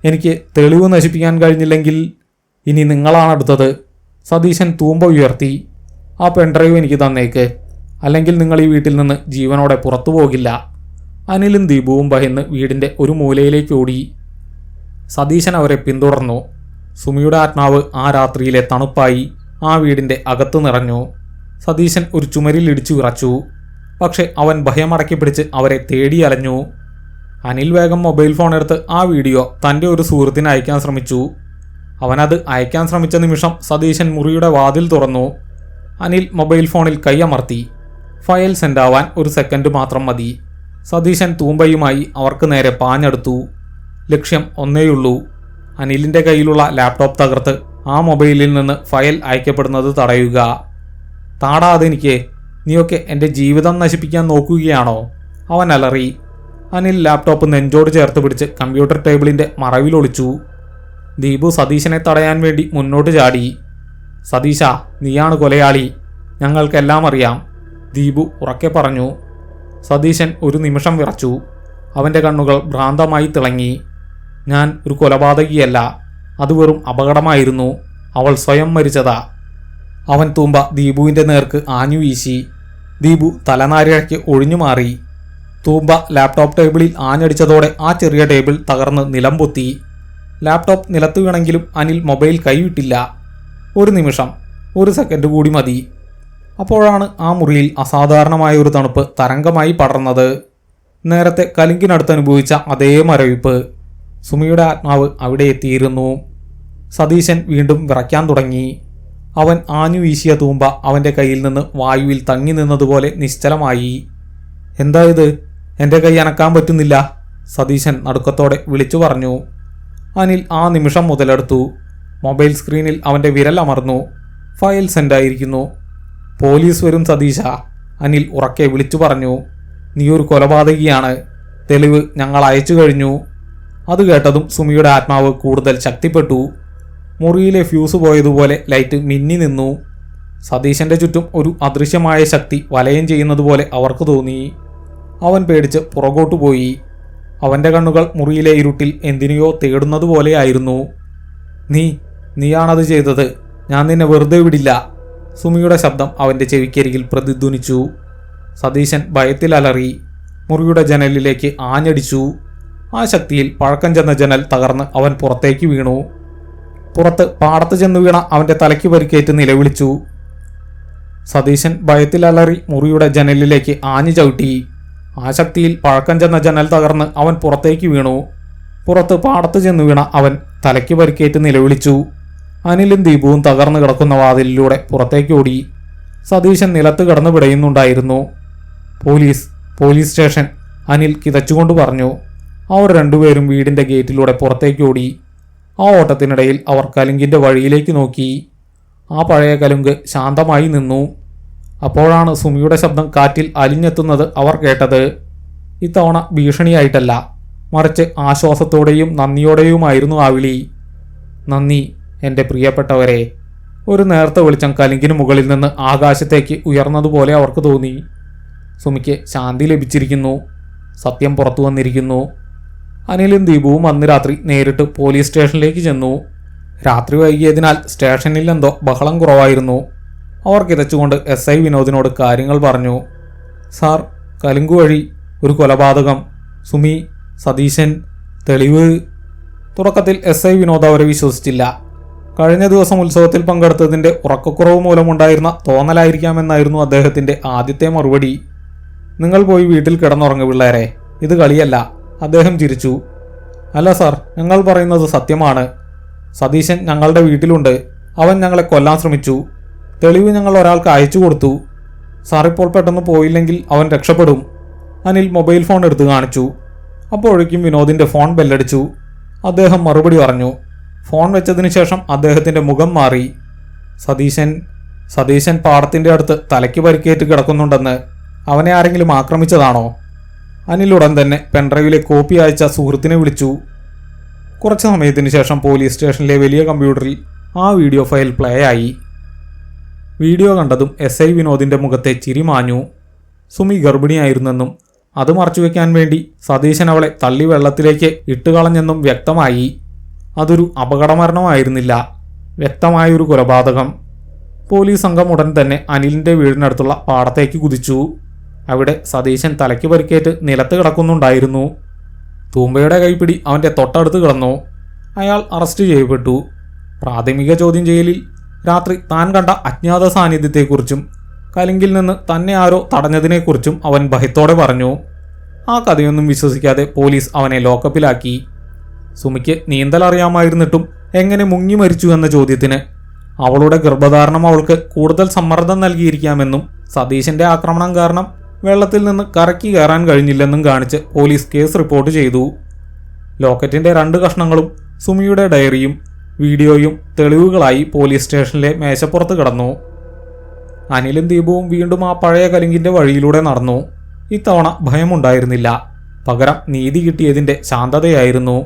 എനിക്ക് തെളിവ് നശിപ്പിക്കാൻ കഴിഞ്ഞില്ലെങ്കിൽ ഇനി നിങ്ങളാണടുത്തത്. സതീശൻ തൂമ്പ ഉയർത്തി. ആ പെൻഡ്രൈവ് എനിക്ക് തന്നേക്ക്, അല്ലെങ്കിൽ നിങ്ങൾ ഈ വീട്ടിൽ നിന്ന് ജീവനോടെ പുറത്തു പോകില്ല. അനിലും ദീപുവും ഭയന്ന് വീടിൻ്റെ ഒരു മൂലയിലേക്ക് ഓടി. സതീശൻ അവരെ പിന്തുടർന്നു. സുമിയുടെ ആത്മാവ് ആ രാത്രിയിലെ തണുപ്പായി ആ വീടിൻ്റെ അകത്ത് നിറഞ്ഞു. സതീശൻ ഒരു ചുമരിൽ ഇടിച്ചു വിറച്ചു. പക്ഷെ അവൻ ഭയമടക്കി പിടിച്ച് അവരെ തേടി അലഞ്ഞു. അനിൽ വേഗം മൊബൈൽ ഫോൺ എടുത്ത് ആ വീഡിയോ തൻ്റെ ഒരു സുഹൃത്തിന് അയക്കാൻ ശ്രമിച്ചു. അവനത് അയക്കാൻ ശ്രമിച്ച നിമിഷം സതീശൻ മുറിയുടെ വാതിൽ തുറന്നു. അനിൽ മൊബൈൽ ഫോണിൽ കൈയമർത്തി. ഫയൽ സെൻഡാവാൻ ഒരു സെക്കൻഡ് മാത്രം മതി. സതീശൻ തൂമ്പയുമായി അവർക്ക് നേരെ പാഞ്ഞെടുത്തു. ലക്ഷ്യം ഒന്നേയുള്ളൂ, അനിലിൻ്റെ കയ്യിലുള്ള ലാപ്ടോപ്പ് തകർത്ത് ആ മൊബൈലിൽ നിന്ന് ഫയൽ അയക്കപ്പെടുന്നത് തടയുക. താടാതെനിക്ക്, നീയൊക്കെ എൻ്റെ ജീവിതം നശിപ്പിക്കാൻ നോക്കുകയാണോ? അവൻ അലറി. അനിൽ ലാപ്ടോപ്പ് നെഞ്ചോട് ചേർത്ത് പിടിച്ച് കമ്പ്യൂട്ടർ ടേബിളിൻ്റെ മറവിൽ ഒളിച്ചു. ദീപു സതീശനെ തടയാൻ വേണ്ടി മുന്നോട്ട് ചാടി. സതീശ, നീയാണ് കൊലയാളി, ഞങ്ങൾക്കെല്ലാം അറിയാം, ദീപു ഉറക്കെ പറഞ്ഞു. സതീശൻ ഒരു നിമിഷം വിറച്ചു. അവൻ്റെ കണ്ണുകൾ ഭ്രാന്തമായി തിളങ്ങി. ഞാൻ ഒരു കൊലപാതകിയല്ല, അത് വെറും അപകടമായിരുന്നു. അവൾ സ്വയം മരിച്ചതാ. അവൻ തൂമ്പ ദീപുവിൻ്റെ നേർക്ക് ആഞ്ഞു വീശി. ദീപു തലനാരിഴയ്ക്ക് ഒഴിഞ്ഞു മാറി. തൂമ്പ ലാപ്ടോപ്പ് ടേബിളിൽ ആഞ്ഞടിച്ചതോടെ ആ ചെറിയ ടേബിൾ തകർന്ന് നിലം പൊത്തി. ലാപ്ടോപ്പ് നിലത്ത് വീണെങ്കിലും അനിൽ മൊബൈൽ കൈവിട്ടില്ല. ഒരു നിമിഷം, ഒരു സെക്കൻഡ് കൂടി മതി. അപ്പോഴാണ് ആ മുറിയിൽ അസാധാരണമായ ഒരു തണുപ്പ് തരംഗമായി പടർന്നത്. നേരത്തെ കലിങ്കിനടുത്ത് അനുഭവിച്ച അതേ മരവിപ്പ്. സുമിയുടെ ആത്മാവ് അവിടെ എത്തിയിരുന്നു. സതീശൻ വീണ്ടും വിറയ്ക്കാൻ തുടങ്ങി. അവൻ ആഞ്ഞു വീശിയ തൂമ്പ അവൻ്റെ കയ്യിൽ നിന്ന് വായുവിൽ തങ്ങി നിന്നതുപോലെ നിശ്ചലമായി. എന്താ ഇത്? എൻ്റെ കൈ അനക്കാൻ പറ്റുന്നില്ല, സതീശൻ നടുക്കത്തോടെ വിളിച്ചു പറഞ്ഞു. അനിൽ ആ നിമിഷം മുതലെടുത്തു. മൊബൈൽ സ്ക്രീനിൽ അവൻ്റെ വിരൽ അമർന്നു. ഫയൽ സെൻഡായിരിക്കുന്നു. പോലീസ് വരും സതീശ, അനിൽ ഉറക്കെ വിളിച്ചു പറഞ്ഞു. നീ ഒരു കൊലപാതകിയാണ്, തെളിവ് ഞങ്ങൾ അയച്ചു കഴിഞ്ഞു. അത് കേട്ടതും സുമിയുടെ ആത്മാവ് കൂടുതൽ ശക്തിപ്പെട്ടു. മുറിയിലെ ഫ്യൂസ് പോയതുപോലെ ലൈറ്റ് മിന്നി നിന്നു. സതീശൻ്റെ ചുറ്റും ഒരു അദൃശ്യമായ ശക്തി വലയം ചെയ്യുന്നതുപോലെ അവർക്ക് തോന്നി. അവൻ പേടിച്ച് പുറകോട്ടു പോയി. അവൻ്റെ കണ്ണുകൾ മുറിയിലെ ഇരുട്ടിൽ എന്തിനെയോ തേടുന്നതുപോലെയായിരുന്നു. നീയാണത് ചെയ്തത്, ഞാൻ നിന്നെ വെറുതെ വിടില്ല. സുമിയുടെ ശബ്ദം അവൻ്റെ ചെവിക്കരികിൽ പ്രതിധ്വനിച്ചു. സതീശൻ ഭയത്തിൽ അലറി. മുറിയുടെ ജനലിലേക്ക് ആഞ്ഞടിച്ചു. ആ ശക്തിയിൽ പഴക്കം ചെന്ന ജനൽ തകർന്ന് അവൻ പുറത്തേക്ക് വീണു. പുറത്ത് പാടത്ത് ചെന്ന് വീണ അവൻ്റെ തലയ്ക്ക് പരിക്കേറ്റ് നിലവിളിച്ചു. സതീശൻ ഭയത്തിൽ അലറി മുറിയുടെ ജനലിലേക്ക് ആഞ്ഞു ചവിട്ടി. ആ ശക്തിയിൽ പഴക്കം ചെന്ന ജനൽ തകർന്ന് അവൻ പുറത്തേക്ക് വീണു. പുറത്ത് പാടത്ത് ചെന്ന് വീണ അവൻ തലയ്ക്ക് പരിക്കേറ്റ് നിലവിളിച്ചു. അനിലും ദീപുവും തകർന്നു കിടക്കുന്ന വാതിലിലൂടെ പുറത്തേക്ക് ഓടി. സതീശൻ നിലത്ത് കിടന്ന് പിടയുന്നുണ്ടായിരുന്നു. പോലീസ് സ്റ്റേഷൻ, അനിൽ കിതച്ചുകൊണ്ട് പറഞ്ഞു. അവർ രണ്ടുപേരും വീടിൻ്റെ ഗേറ്റിലൂടെ പുറത്തേക്ക് ഓടി. ആ ഓട്ടത്തിനിടയിൽ അവർ കലുങ്കിൻ്റെ വഴിയിലേക്ക് നോക്കി. ആ പഴയ കലുങ്ക് ശാന്തമായി നിന്നു. അപ്പോഴാണ് സുമിയുടെ ശബ്ദം കാറ്റിൽ അലിഞ്ഞെത്തുന്നത് അവർ കേട്ടത്. ഇത്തവണ ഭീഷണിയായിട്ടല്ല, മറിച്ച് ആശ്വാസത്തോടെയും നന്ദിയോടെയുമായിരുന്നു ആ വിളി. നന്ദി എൻ്റെ പ്രിയപ്പെട്ടവരെ. ഒരു നേർത്ത വെളിച്ചം കലുങ്കിന് മുകളിൽ നിന്ന് ആകാശത്തേക്ക് ഉയർന്നതുപോലെ അവർക്ക് തോന്നി. സുമിക്ക് ശാന്തി ലഭിച്ചിരിക്കുന്നു. സത്യം പുറത്തു വന്നിരിക്കുന്നു. അനിലും ദീപുവും അന്ന് രാത്രി നേരിട്ട് പോലീസ് സ്റ്റേഷനിലേക്ക് ചെന്നു. രാത്രി വൈകിയതിനാൽ സ്റ്റേഷനിൽ എന്തോ ബഹളം കുറവായിരുന്നു. അവർ കിതച്ചുകൊണ്ട് SI വിനോദിനോട് കാര്യങ്ങൾ പറഞ്ഞു. സാർ, കലുങ്കു വഴി ഒരു കൊലപാതകം, സുമി, സതീശൻ, തെളിവ്. തുടക്കത്തിൽ SI വിനോദ് അവരെ വിശ്വസിച്ചില്ല. കഴിഞ്ഞ ദിവസം ഉത്സവത്തിൽ പങ്കെടുത്തതിൻ്റെ ഉറക്കക്കുറവ് മൂലമുണ്ടായിരുന്ന തോന്നലായിരിക്കാമെന്നായിരുന്നു അദ്ദേഹത്തിൻ്റെ ആദ്യത്തെ മറുപടി. നിങ്ങൾ പോയി വീട്ടിൽ കിടന്നുറങ്ങു പിള്ളേരെ, ഇത് കളിയല്ല. അദ്ദേഹം ചിരിച്ചു. അല്ല സാർ, ഞങ്ങൾ പറയുന്നത് സത്യമാണ്. സതീശൻ ഞങ്ങളുടെ വീട്ടിലുണ്ട്. അവൻ ഞങ്ങളെ കൊല്ലാൻ ശ്രമിച്ചു. തെളിവ് ഞങ്ങൾ ഒരാൾക്ക് അയച്ചു കൊടുത്തു. സാർ ഇപ്പോൾ പെട്ടെന്ന് പോയില്ലെങ്കിൽ അവൻ രക്ഷപ്പെടും. അനിൽ മൊബൈൽ ഫോൺ എടുത്ത് കാണിച്ചു. അപ്പോഴേക്കും വിനോദിൻ്റെ ഫോൺ ബെല്ലടിച്ചു. അദ്ദേഹം മറുപടി പറഞ്ഞു. ഫോൺ വെച്ചതിന് ശേഷം അദ്ദേഹത്തിൻ്റെ മുഖം മാറി. സതീശൻ പാടത്തിൻ്റെ അടുത്ത് തലയ്ക്ക് പരിക്കേറ്റ് കിടക്കുന്നുണ്ടെന്ന്. അവനെ ആരെങ്കിലും ആക്രമിച്ചതാണോ? അനിൽ ഉടൻ തന്നെ പെൻഡ്രൈവിലെ കോപ്പി അയച്ച സുഹൃത്തിനെ വിളിച്ചു. കുറച്ച് സമയത്തിന് ശേഷം പോലീസ് സ്റ്റേഷനിലെ വലിയ കമ്പ്യൂട്ടറിൽ ആ വീഡിയോ ഫയൽ പ്ലേ ആയി. വീഡിയോ കണ്ടതും SI വിനോദിൻ്റെ മുഖത്തെ ചിരി മാഞ്ഞു. സുമി ഗർഭിണിയായിരുന്നെന്നും അത് മറച്ചുവെക്കാൻ വേണ്ടി സതീശൻ അവളെ തള്ളി വെള്ളത്തിലേക്ക് ഇട്ടുകളഞ്ഞെന്നും വ്യക്തമായി. അതൊരു അപകടമരണമായിരുന്നില്ല, വ്യക്തമായൊരു കൊലപാതകം. പോലീസ് സംഘം ഉടൻ തന്നെ അനിലിൻ്റെ വീടിനടുത്തുള്ള പാടത്തേക്ക് കുതിച്ചു. അവിടെ സതീശൻ തലയ്ക്ക് പരിക്കേറ്റ് നിലത്ത് കിടക്കുന്നുണ്ടായിരുന്നു. തൂമ്പയുടെ കൈപ്പിടി അവൻ്റെ തൊട്ടടുത്ത് കിടന്നു. അയാൾ അറസ്റ്റ് ചെയ്യപ്പെട്ടു. പ്രാഥമിക ചോദ്യം ചെയ്യലിൽ രാത്രി താൻ കണ്ട അജ്ഞാത സാന്നിധ്യത്തെക്കുറിച്ചും കലുങ്കിൽ നിന്ന് തന്നെ ആരോ തടഞ്ഞതിനെക്കുറിച്ചും അവൻ ഭയത്തോടെ പറഞ്ഞു. ആ കഥയൊന്നും വിശ്വസിക്കാതെ പോലീസ് അവനെ ലോക്കപ്പിലാക്കി. സുമിക്ക് നീന്തൽ അറിയാമായിരുന്നിട്ടും എങ്ങനെ മുങ്ങി മരിച്ചു എന്ന ചോദ്യത്തിന് അവളുടെ ഗർഭധാരണം അവൾക്ക് കൂടുതൽ സമ്മർദ്ദം നൽകിയിരിക്കാമെന്നും സതീശൻ്റെ ആക്രമണം കാരണം വെള്ളത്തിൽ നിന്ന് കരയ്ക്ക് കയറാൻ കഴിഞ്ഞില്ലെന്നും കാണിച്ച് പോലീസ് കേസ് റിപ്പോർട്ട് ചെയ്തു. ലോക്കറ്റിൻ്റെ 2 കഷ്ണങ്ങളും സുമിയുടെ ഡയറിയും വീഡിയോയും തെളിവുകളായി പോലീസ് സ്റ്റേഷനിലെ മേശപ്പുറത്ത് കിടന്നു. അനിലും ദീപുവും വീണ്ടും ആ പഴയ കലുങ്കിൻ്റെ വഴിയിലൂടെ നടന്നു. ഇത്തവണ ഭയമുണ്ടായിരുന്നില്ല, പകരം നീതി കിട്ടിയതിൻ്റെ ശാന്തതയായിരുന്നു.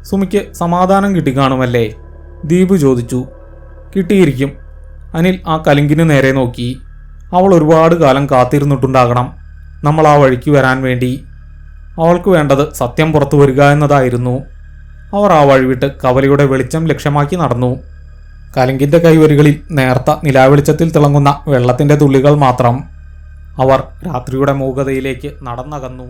സുമിക്ക് സമാധാനം കിട്ടിക്കാണുമല്ലേ? ദീപു ചോദിച്ചു. കിട്ടിയിരിക്കും. അനിൽ ആ കലുങ്കിന് നേരെ നോക്കി. അവൾ ഒരുപാട് കാലം കാത്തിരുന്നിട്ടുണ്ടാകണം നമ്മൾ ആ വഴിക്ക് വരാൻ വേണ്ടി. അവൾക്ക് വേണ്ടത് സത്യം പുറത്തു വരിക എന്നതായിരുന്നു. അവർ ആ വഴിവിട്ട് കവലയുടെ വെളിച്ചം ലക്ഷ്യമാക്കി നടന്നു. കലുങ്കിൻ്റെ കൈവരികളിൽ നേർത്ത നിലാവെളിച്ചത്തിൽ തിളങ്ങുന്ന വെള്ളത്തിൻ്റെ തുള്ളികൾ മാത്രം. അവർ രാത്രിയുടെ മൂകതയിലേക്ക് നടന്നകന്നു.